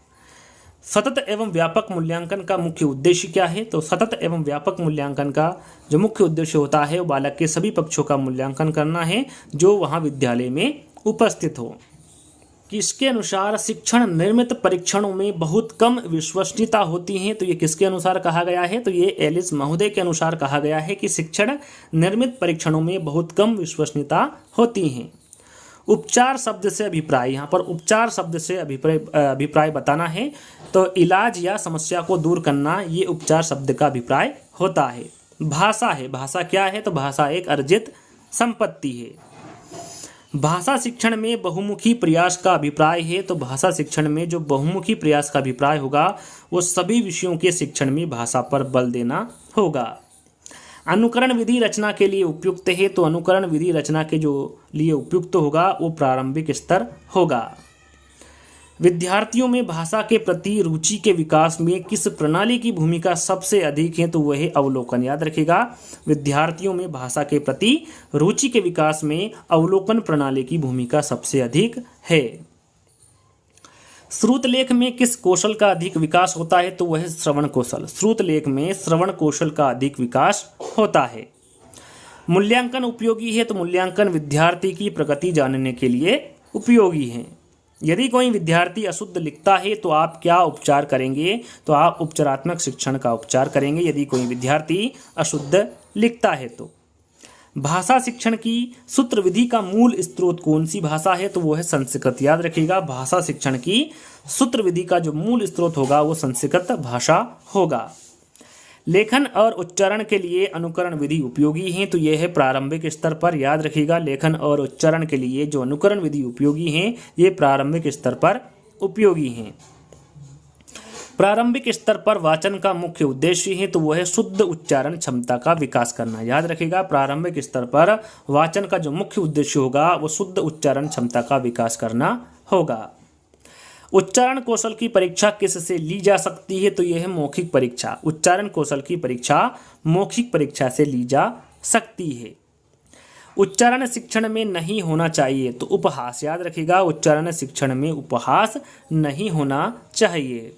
सतत एवं व्यापक मूल्यांकन का मुख्य उद्देश्य क्या है? तो सतत एवं व्यापक मूल्यांकन का जो मुख्य उद्देश्य होता है वो बालक के सभी पक्षों का मूल्यांकन करना है जो वहाँ विद्यालय में उपस्थित हो। किसके अनुसार शिक्षण निर्मित परीक्षणों में बहुत कम विश्वसनीयता होती है? तो ये किसके अनुसार कहा गया है? तो ये एलिस महोदय के अनुसार कहा गया है कि शिक्षण निर्मित परीक्षणों में बहुत कम विश्वसनीयता होती है। उपचार शब्द से अभिप्राय, यहाँ पर उपचार शब्द से अभिप्राय बताना है। तो इलाज या समस्या को दूर करना, ये उपचार शब्द का अभिप्राय होता है। भाषा है, भाषा क्या है? तो भाषा एक अर्जित संपत्ति है। भाषा शिक्षण में बहुमुखी प्रयास का अभिप्राय है। तो भाषा शिक्षण में जो बहुमुखी प्रयास का अभिप्राय होगा वो सभी विषयों के शिक्षण में भाषा पर बल देना होगा। अनुकरण विधि रचना के लिए उपयुक्त है। तो अनुकरण विधि रचना के जो लिए उपयुक्त होगा वो प्रारंभिक स्तर होगा। विद्यार्थियों में भाषा के प्रति रुचि के विकास में किस प्रणाली की भूमिका सबसे अधिक है? तो वह है अवलोकन। याद रखिएगा, विद्यार्थियों में भाषा के प्रति रुचि के विकास में अवलोकन प्रणाली की भूमिका सबसे अधिक है। श्रुतलेख में किस कौशल का अधिक विकास होता है? तो वह श्रवण कौशल। श्रुतलेख में श्रवण कौशल का अधिक विकास होता है। मूल्यांकन उपयोगी है। तो मूल्यांकन विद्यार्थी की प्रगति जानने के लिए उपयोगी है। यदि कोई विद्यार्थी अशुद्ध लिखता है तो आप क्या उपचार करेंगे? तो आप उपचारात्मक शिक्षण का उपचार करेंगे यदि कोई विद्यार्थी अशुद्ध लिखता है तो। भाषा शिक्षण की सूत्र विधि का मूल स्रोत कौन सी भाषा है? तो वो है संस्कृत। याद रखिएगा, भाषा शिक्षण की सूत्र विधि का जो मूल स्रोत होगा वो संस्कृत भाषा होगा। लेखन और उच्चारण के लिए अनुकरण विधि उपयोगी है। तो यह है प्रारंभिक स्तर पर। याद रखिएगा, लेखन और उच्चारण के लिए जो अनुकरण विधि उपयोगी है ये प्रारंभिक स्तर पर उपयोगी हैं। प्रारंभिक स्तर पर वाचन का मुख्य उद्देश्य है। तो वह है शुद्ध उच्चारण क्षमता का विकास करना। याद रखिएगा, प्रारंभिक स्तर पर वाचन का जो मुख्य उद्देश्य होगा वो शुद्ध उच्चारण क्षमता का विकास करना होगा। उच्चारण कौशल की परीक्षा किससे ली जा सकती है? तो यह है मौखिक परीक्षा। उच्चारण कौशल की परीक्षा मौखिक परीक्षा से ली जा सकती है। उच्चारण शिक्षण में नहीं होना चाहिए तो उपहास। याद रखिएगा, उच्चारण शिक्षण में उपहास नहीं होना चाहिए।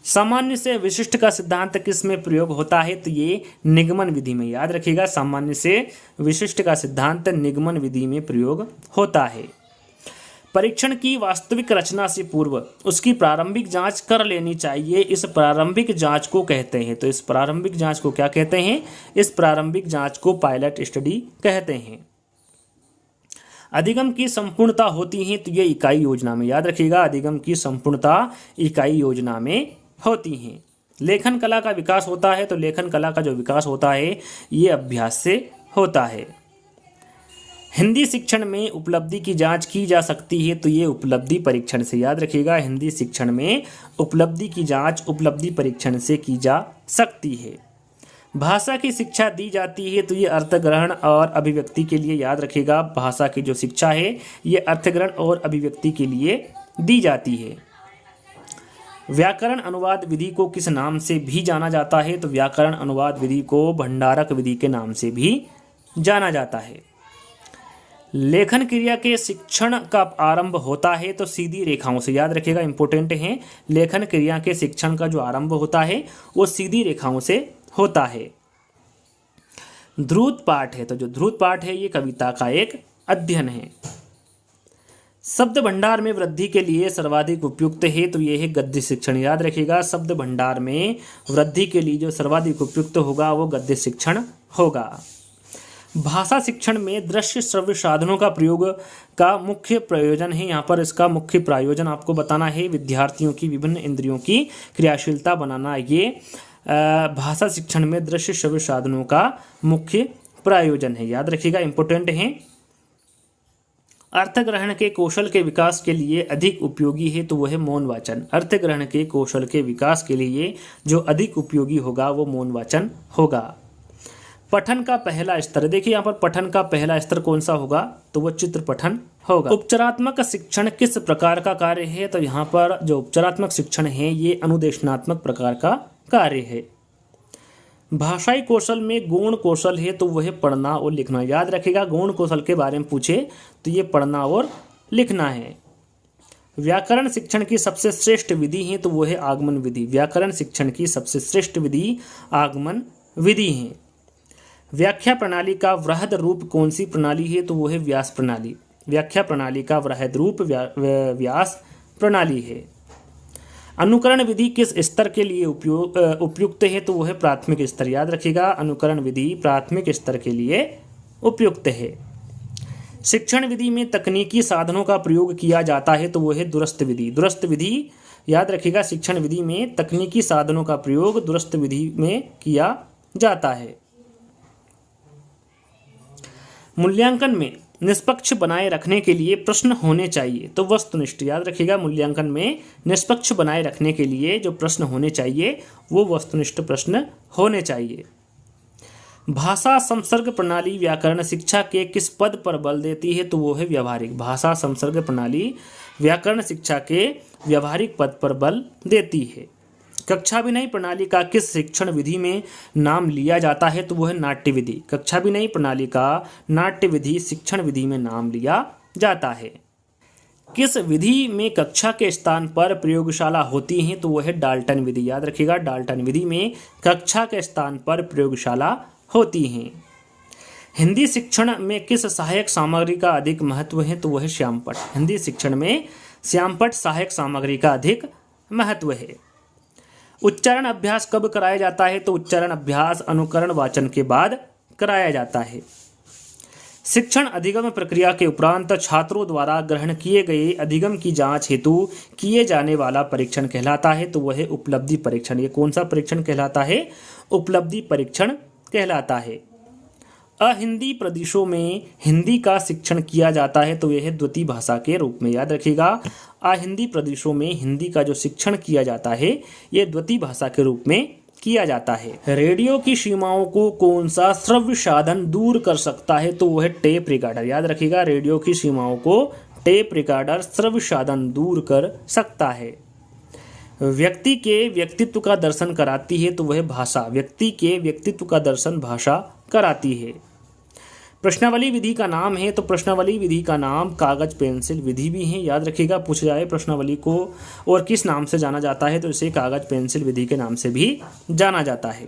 सामान्य से विशिष्ट का सिद्धांत किस में प्रयोग होता है? तो ये निगमन विधि में। याद रखिएगा, सामान्य से विशिष्ट का सिद्धांत निगमन विधि में प्रयोग होता है। परीक्षण की वास्तविक रचना से पूर्व उसकी प्रारंभिक जांच कर लेनी चाहिए। इस प्रारंभिक जांच को कहते हैं। तो इस प्रारंभिक जांच को क्या कहते हैं? इस प्रारंभिक जांच को पायलट स्टडी कहते हैं। अधिगम की संपूर्णता होती है तो ये इकाई योजना में। याद रखिएगा, अधिगम की संपूर्णता इकाई योजना में होती हैं। लेखन कला का विकास होता है। तो लेखन कला का जो विकास होता है ये अभ्यास से होता है। हिंदी शिक्षण में उपलब्धि की जांच की जा सकती है। तो ये उपलब्धि परीक्षण से। याद रखिएगा, हिंदी शिक्षण में उपलब्धि की जांच उपलब्धि परीक्षण से की जा सकती है। भाषा की शिक्षा दी जाती है तो ये अर्थग्रहण और अभिव्यक्ति के लिए। याद रखिएगा, भाषा की जो शिक्षा है ये अर्थग्रहण और अभिव्यक्ति के लिए दी जाती है। व्याकरण अनुवाद विधि को किस नाम से भी जाना जाता है? तो व्याकरण अनुवाद विधि को भंडारक विधि के नाम से भी जाना जाता है। लेखन क्रिया के शिक्षण का आरंभ होता है तो सीधी रेखाओं से। याद रखिएगा, इंपॉर्टेंट है, लेखन क्रिया के शिक्षण का जो आरंभ होता है वो सीधी रेखाओं से होता है। ध्रुत पाठ है। तो जो ध्रुत पाठ है ये कविता का एक अध्ययन है। शब्द भंडार में वृद्धि के लिए सर्वाधिक उपयुक्त है तो यह है गद्य शिक्षण। याद रखिएगा, शब्द भंडार में वृद्धि के लिए जो सर्वाधिक उपयुक्त होगा वो गद्य शिक्षण होगा। भाषा शिक्षण में दृश्य श्रव्य साधनों का प्रयोग का मुख्य प्रयोजन है। यहाँ पर इसका मुख्य प्रयोजन आपको बताना है। विद्यार्थियों की विभिन्न इंद्रियों की क्रियाशीलता बनाना, ये भाषा शिक्षण में दृश्य श्रव्य साधनों का मुख्य प्रयोजन है। याद रखिएगा, इंपॉर्टेंट है। अर्थग्रहण के कौशल के विकास के लिए अधिक उपयोगी है तो वह है मौन वाचन। अर्थग्रहण के कौशल के विकास के लिए जो अधिक उपयोगी होगा वो मौन वाचन होगा। पठन का पहला स्तर, देखिए यहाँ पर पठन का पहला स्तर कौन सा होगा, तो वो चित्र पठन होगा। उपचारात्मक शिक्षण किस प्रकार का कार्य है, तो यहाँ पर जो उपचारात्मक शिक्षण है ये अनुदेशनात्मक प्रकार का कार्य है। भाषाई कौशल में गौण कौशल है तो वह पढ़ना और लिखना, याद रखिएगा गौण कौशल के बारे में पूछे तो ये पढ़ना और लिखना है। व्याकरण शिक्षण की सबसे श्रेष्ठ विधि है तो वह है आगमन विधि, व्याकरण शिक्षण की सबसे श्रेष्ठ विधि आगमन विधि है। व्याख्या प्रणाली का वृहद रूप कौन सी प्रणाली है, तो वह है व्यास प्रणाली, व्याख्या प्रणाली का वृहद रूप व्यास प्रणाली है। अनुकरण विधि किस स्तर के लिए उपयुक्त है, तो वह है प्राथमिक स्तर, याद रखिएगा अनुकरण विधि प्राथमिक स्तर के लिए उपयुक्त है। शिक्षण विधि में तकनीकी साधनों का प्रयोग किया जाता है तो वह है दूरस्थ विधि, दूरस्थ विधि याद रखिएगा शिक्षण विधि में तकनीकी साधनों का प्रयोग दूरस्थ विधि में किया जाता है। मूल्यांकन में निष्पक्ष बनाए रखने के लिए प्रश्न होने चाहिए तो वस्तुनिष्ठ, याद रखिएगा मूल्यांकन में निष्पक्ष बनाए रखने के लिए जो प्रश्न होने चाहिए वो वस्तुनिष्ठ प्रश्न होने चाहिए। भाषा संसर्ग प्रणाली व्याकरण शिक्षा के किस पद पर बल देती है, तो वो है व्यवहारिक, भाषा संसर्ग प्रणाली व्याकरण शिक्षा के व्यवहारिक पद पर बल देती है। कक्षाभिनय प्रणाली का किस शिक्षण विधि में नाम लिया जाता है, तो वह है नाट्य विधि, कक्षाभिनय प्रणाली का नाट्य विधि शिक्षण विधि में नाम लिया जाता है। किस विधि में कक्षा के स्थान पर प्रयोगशाला होती है, तो वह है डाल्टन विधि, याद रखिएगा डाल्टन विधि में कक्षा के स्थान पर प्रयोगशाला होती हैं। हिंदी शिक्षण में किस सहायक सामग्री का अधिक महत्व है, तो वह है श्यामपट्ट, हिंदी शिक्षण में श्यामपट्ट सहायक सामग्री का अधिक महत्व है। उच्चारण अभ्यास कब कराया जाता है, तो उच्चारण अभ्यास अनुकरण वाचन के बाद कराया जाता है। शिक्षण अधिगम प्रक्रिया के उपरांत छात्रों द्वारा ग्रहण किए गए अधिगम की जांच हेतु किए जाने वाला परीक्षण कहलाता है, तो वह है उपलब्धि परीक्षण। ये कौन सा परीक्षण कहलाता है, उपलब्धि परीक्षण कहलाता है। अहिंदी प्रदेशों में हिंदी का शिक्षण किया जाता है तो यह है द्वितीय भाषा के रूप में, याद रखिएगा अहिंदी प्रदेशों में हिंदी का जो शिक्षण किया जाता है यह द्वितीय भाषा के रूप में किया जाता है। रेडियो की सीमाओं को कौन सा श्रव्य साधन दूर कर सकता है, तो वह है टेप रिकॉर्डर, याद रखिएगा रेडियो की सीमाओं को टेप रिकॉर्डर श्रव्य साधन दूर कर सकता है। व्यक्ति के व्यक्तित्व का दर्शन कराती है तो वह भाषा, व्यक्ति के व्यक्तित्व का दर्शन भाषा कराती है। प्रश्नावली विधि का नाम है, तो प्रश्नावली विधि का नाम कागज पेंसिल विधि भी है, याद रखिएगा पूछ जाए प्रश्नावली को और किस नाम से जाना जाता है, तो इसे कागज पेंसिल विधि के नाम से भी जाना जाता है।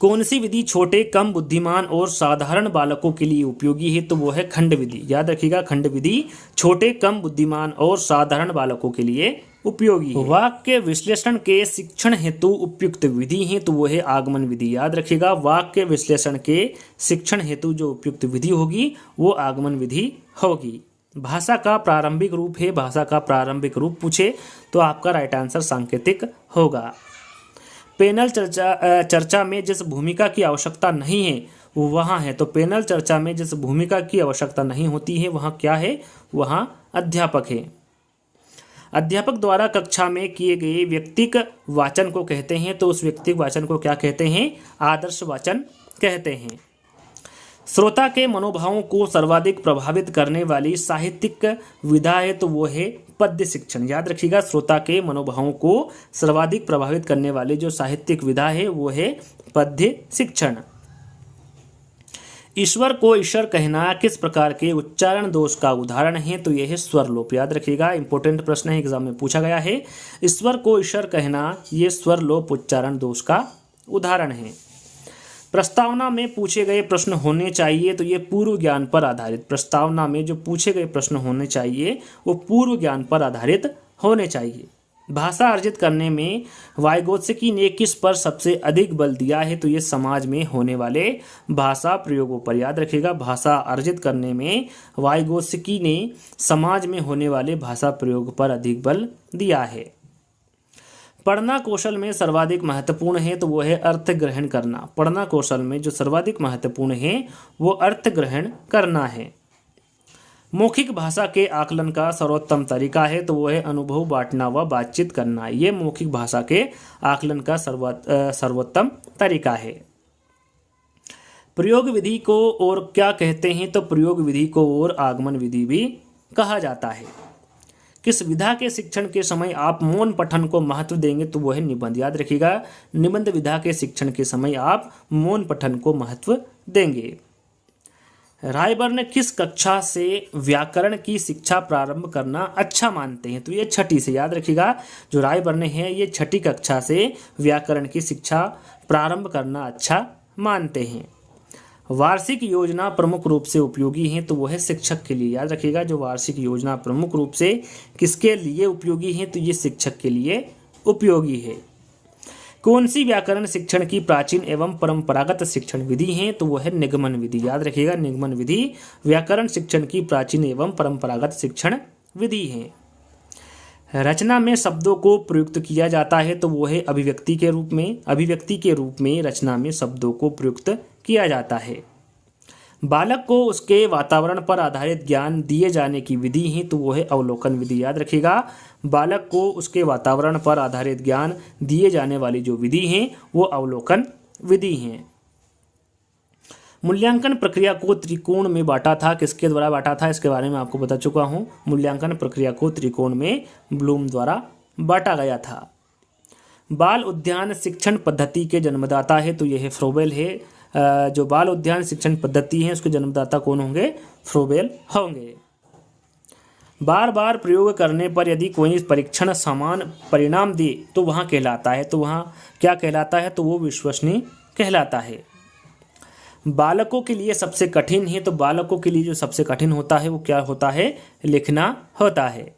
कौन सी विधि छोटे कम बुद्धिमान और साधारण बालकों के लिए उपयोगी है, तो वो है खंड विधि, याद रखिएगा खंड विधि छोटे कम बुद्धिमान और साधारण बालकों के लिए उपयोगी है। वाक्य विश्लेषण के शिक्षण हेतु उपयुक्त विधि है, तो वो है आगमन विधि, याद रखिएगा वाक्य विश्लेषण के शिक्षण हेतु जो उपयुक्त विधि होगी वो आगमन विधि होगी। भाषा का प्रारंभिक रूप है, भाषा का प्रारंभिक रूप पूछे तो आपका राइट आंसर सांकेतिक होगा। पैनल चर्चा में जिस भूमिका की आवश्यकता नहीं है वो वहाँ है, तो पैनल चर्चा में जिस भूमिका की आवश्यकता नहीं होती है वहाँ क्या है, वहाँ अध्यापक है। अध्यापक द्वारा कक्षा में किए गए व्यक्तिक वाचन को कहते हैं, तो उस व्यक्तिक वाचन को क्या कहते हैं, आदर्श वाचन कहते हैं। श्रोता के मनोभावों को सर्वाधिक प्रभावित करने वाली साहित्यिक विधा है, तो वो है पद्य शिक्षण, याद रखिएगा श्रोता के मनोभावों को सर्वाधिक प्रभावित करने वाली जो साहित्यिक विधा है वो है पद्य शिक्षण। ईश्वर को ईश्वर कहना किस प्रकार के उच्चारण दोष का उदाहरण है, तो यह है स्वरलोप, याद रखिएगा इंपॉर्टेंट प्रश्न है एग्जाम में पूछा गया है। ईश्वर को ईश्वर कहना ये स्वरलोप उच्चारण दोष का उदाहरण है। प्रस्तावना में पूछे गए प्रश्न होने चाहिए, तो ये पूर्व ज्ञान पर आधारित, प्रस्तावना में जो पूछे गए प्रश्न होने चाहिए वो पूर्व ज्ञान पर आधारित होने चाहिए। भाषा अर्जित करने में वाइगोत्स्की ने किस पर सबसे अधिक बल दिया है, तो ये समाज में होने वाले भाषा प्रयोगों पर, याद रखिएगा भाषा अर्जित करने में वाइगोत्स्की ने समाज में होने वाले भाषा प्रयोग पर अधिक बल दिया है। पढ़ना कौशल में सर्वाधिक महत्वपूर्ण है, तो वो है अर्थ ग्रहण करना, पढ़ना कौशल में जो सर्वाधिक महत्वपूर्ण है वो अर्थ ग्रहण करना है। मौखिक भाषा के आकलन का सर्वोत्तम तरीका है, तो वो है अनुभव बांटना व बातचीत करना, ये मौखिक भाषा के आकलन का सर्वोत्तम तरीका है। प्रयोग विधि को और क्या कहते हैं? तो प्रयोग विधि को और आगमन विधि भी कहा जाता है। किस विधा के शिक्षण के समय आप मौन पठन को महत्व देंगे? तो वो है निबंध। याद रखिएगा, निबंध विधा के शिक्षण के समय आप मौन पठन को महत्व देंगे। रायबर्न किस कक्षा से व्याकरण की शिक्षा प्रारंभ करना अच्छा मानते हैं? तो ये छठी से। याद रखिएगा, जो रायबर्न है ये छठी कक्षा से व्याकरण की शिक्षा प्रारंभ करना अच्छा मानते हैं। वार्षिक योजना प्रमुख रूप से उपयोगी है? तो वो है शिक्षक के लिए। याद रखिएगा, जो वार्षिक योजना प्रमुख रूप से किसके लिए उपयोगी है? तो ये शिक्षक के लिए उपयोगी है। कौन सी व्याकरण शिक्षण की प्राचीन एवं परंपरागत शिक्षण विधि है? तो वो है निगमन विधि। याद रखिएगा, निगमन विधि व्याकरण शिक्षण की प्राचीन एवं परंपरागत शिक्षण विधि है। रचना में शब्दों को प्रयुक्त किया जाता है? तो वो है अभिव्यक्ति के रूप में। अभिव्यक्ति के रूप में रचना में शब्दों को प्रयुक्त किया जाता है। बालक को उसके वातावरण पर आधारित ज्ञान दिए जाने की विधि है? तो वो है अवलोकन विधि। याद रखिएगा, बालक को उसके वातावरण पर आधारित ज्ञान दिए जाने वाली जो विधि है वो अवलोकन विधि है। मूल्यांकन प्रक्रिया को त्रिकोण में बांटा था? किसके द्वारा बांटा था? इसके बारे में आपको बता चुका हूँ। मूल्यांकन प्रक्रिया को त्रिकोण में ब्लूम द्वारा बांटा गया था। बाल उद्यान शिक्षण पद्धति के जन्मदाता है? तो यह है फ्रोबेल है। जो बाल उद्यान शिक्षण पद्धति है उसके जन्मदाता कौन होंगे? फ्रोबेल होंगे। बार बार प्रयोग करने पर यदि कोई परीक्षण समान परिणाम दे तो वहाँ कहलाता है? तो वहाँ क्या कहलाता है? तो वो विश्वसनीय कहलाता है। बालकों के लिए सबसे कठिन है? तो बालकों के लिए जो सबसे कठिन होता है वो क्या होता है? लिखना होता है।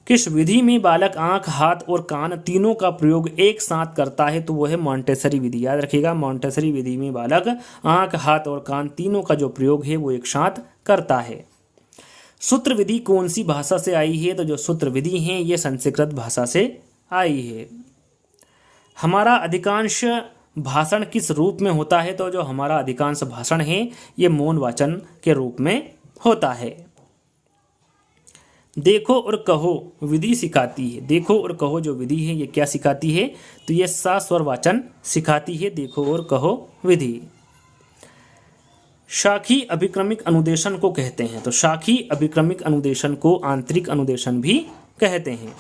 किस विधि में बालक आंख, हाथ और कान तीनों का प्रयोग एक साथ करता है? तो वो है मॉन्टेसरी विधि। याद रखिएगा, मॉन्टेसरी विधि में बालक आंख, हाथ और कान तीनों का जो प्रयोग है वो एक साथ करता है। सूत्र विधि कौन सी भाषा से आई है? तो जो सूत्र विधि है ये संस्कृत भाषा से आई है। हमारा अधिकांश भाषण किस रूप में होता है? तो जो हमारा अधिकांश भाषण है ये मौन वाचन के रूप में होता है। देखो और कहो विधि सिखाती है? देखो और कहो जो विधि है ये क्या सिखाती है? तो ये सस्वर वाचन सिखाती है, देखो और कहो विधि। शाखी अभिक्रमिक अनुदेशन को कहते हैं? तो शाखी अभिक्रमिक अनुदेशन को आंतरिक अनुदेशन भी कहते हैं।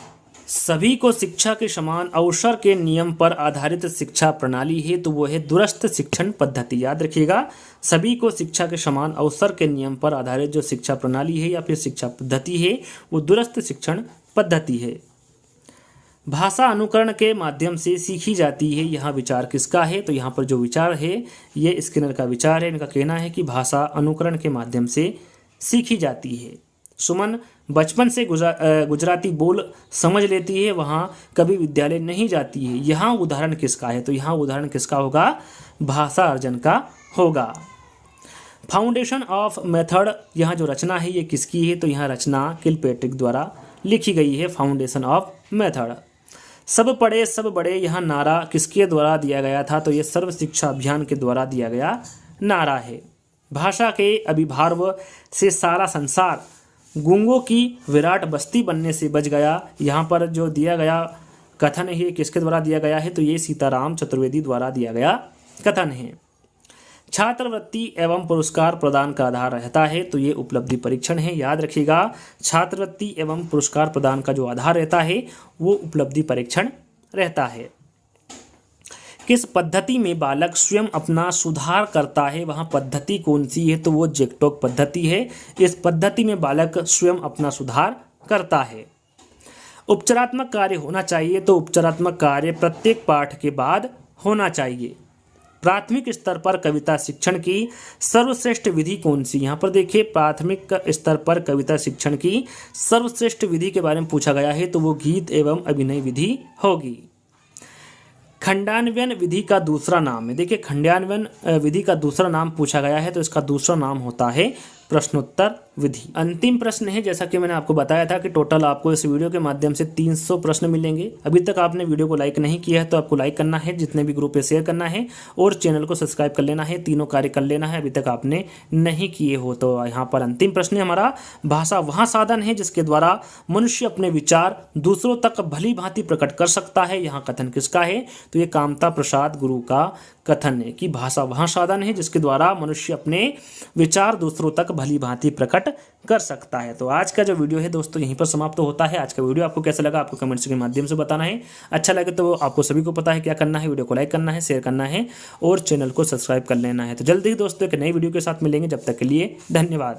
सभी को शिक्षा के समान अवसर के नियम पर आधारित शिक्षा प्रणाली है? तो वो है दूरस्थ शिक्षण पद्धति। याद रखिएगा, सभी को शिक्षा के समान अवसर के नियम पर आधारित जो शिक्षा प्रणाली है या फिर शिक्षा पद्धति है वो दूरस्थ शिक्षण पद्धति है। भाषा अनुकरण के माध्यम से सीखी जाती है, यहाँ विचार किसका है? तो यहाँ पर जो विचार है ये स्किनर का विचार है। इनका कहना है कि भाषा अनुकरण के माध्यम से सीखी जाती है। सुमन बचपन से गुजराती बोल समझ लेती है, वहाँ कभी विद्यालय नहीं जाती है, यहाँ उदाहरण किसका है? तो यहाँ उदाहरण किसका होगा? भाषा अर्जन का होगा। फाउंडेशन ऑफ मेथड, यहाँ जो रचना है ये किसकी है? तो यहाँ रचना किलपेट्रिक द्वारा लिखी गई है, फाउंडेशन ऑफ मेथड। सब पढ़े सब बड़े, यहाँ नारा किसके द्वारा दिया गया था? तो ये सर्व शिक्षा अभियान के द्वारा दिया गया नारा है। भाषा के अभिभाव से सारा संसार गूंगों की विराट बस्ती बनने से बच गया, यहाँ पर जो दिया गया कथन है किसके द्वारा दिया गया है? तो ये सीताराम चतुर्वेदी द्वारा दिया गया कथन है। छात्रवृत्ति एवं पुरस्कार प्रदान का आधार रहता है? तो ये उपलब्धि परीक्षण है। याद रखिएगा, छात्रवृत्ति एवं पुरस्कार प्रदान का जो आधार रहता है वो उपलब्धि परीक्षण रहता है। किस पद्धति में बालक स्वयं अपना सुधार करता है? वहाँ पद्धति कौन सी है? तो वो जेक्टोक पद्धति है। इस पद्धति में बालक स्वयं अपना सुधार करता है। उपचारात्मक कार्य होना चाहिए? तो उपचारात्मक कार्य प्रत्येक पाठ के बाद होना चाहिए। प्राथमिक स्तर पर कविता शिक्षण की सर्वश्रेष्ठ विधि कौन सी? यहाँ पर देखिए, प्राथमिक स्तर पर कविता शिक्षण की सर्वश्रेष्ठ विधि के बारे में पूछा गया है, तो वो गीत एवं अभिनय विधि होगी। खंडान्वयन विधि का दूसरा नाम है? देखिए, खंडान्वयन विधि का दूसरा नाम पूछा गया है, तो इसका दूसरा नाम होता है प्रश्नोत्तर विधि। अंतिम प्रश्न है, जैसा कि मैंने आपको बताया था कि टोटल आपको इस वीडियो के माध्यम से 300 प्रश्न मिलेंगे। अभी तक आपने वीडियो को लाइक नहीं किया है तो आपको लाइक करना है, जितने भी ग्रुप पे शेयर करना है और चैनल को सब्सक्राइब कर लेना है। तीनों कार्य कर लेना है, अभी तक आपने नहीं किए हो तो। यहाँ पर अंतिम प्रश्न है हमारा, भाषा वह साधन है जिसके द्वारा मनुष्य अपने विचार दूसरों तक भली भांति प्रकट कर सकता है। यहाँ कथन किसका है? तो ये कामता प्रसाद गुरु का कथन है कि भाषा वह साधन है जिसके द्वारा मनुष्य अपने विचार दूसरों तक भली भांति प्रकट कर सकता है। तो आज का जो वीडियो है दोस्तों यहीं पर समाप्त होता है। आज का वीडियो आपको कैसा लगा आपको कमेंट्स के माध्यम से बताना है। अच्छा लगे तो आपको सभी को पता है क्या करना है, वीडियो को लाइक करना है, शेयर करना है और चैनल को सब्सक्राइब कर लेना है। तो जल्दी ही दोस्तों एक नई वीडियो के साथ मिलेंगे, जब तक के लिए धन्यवाद।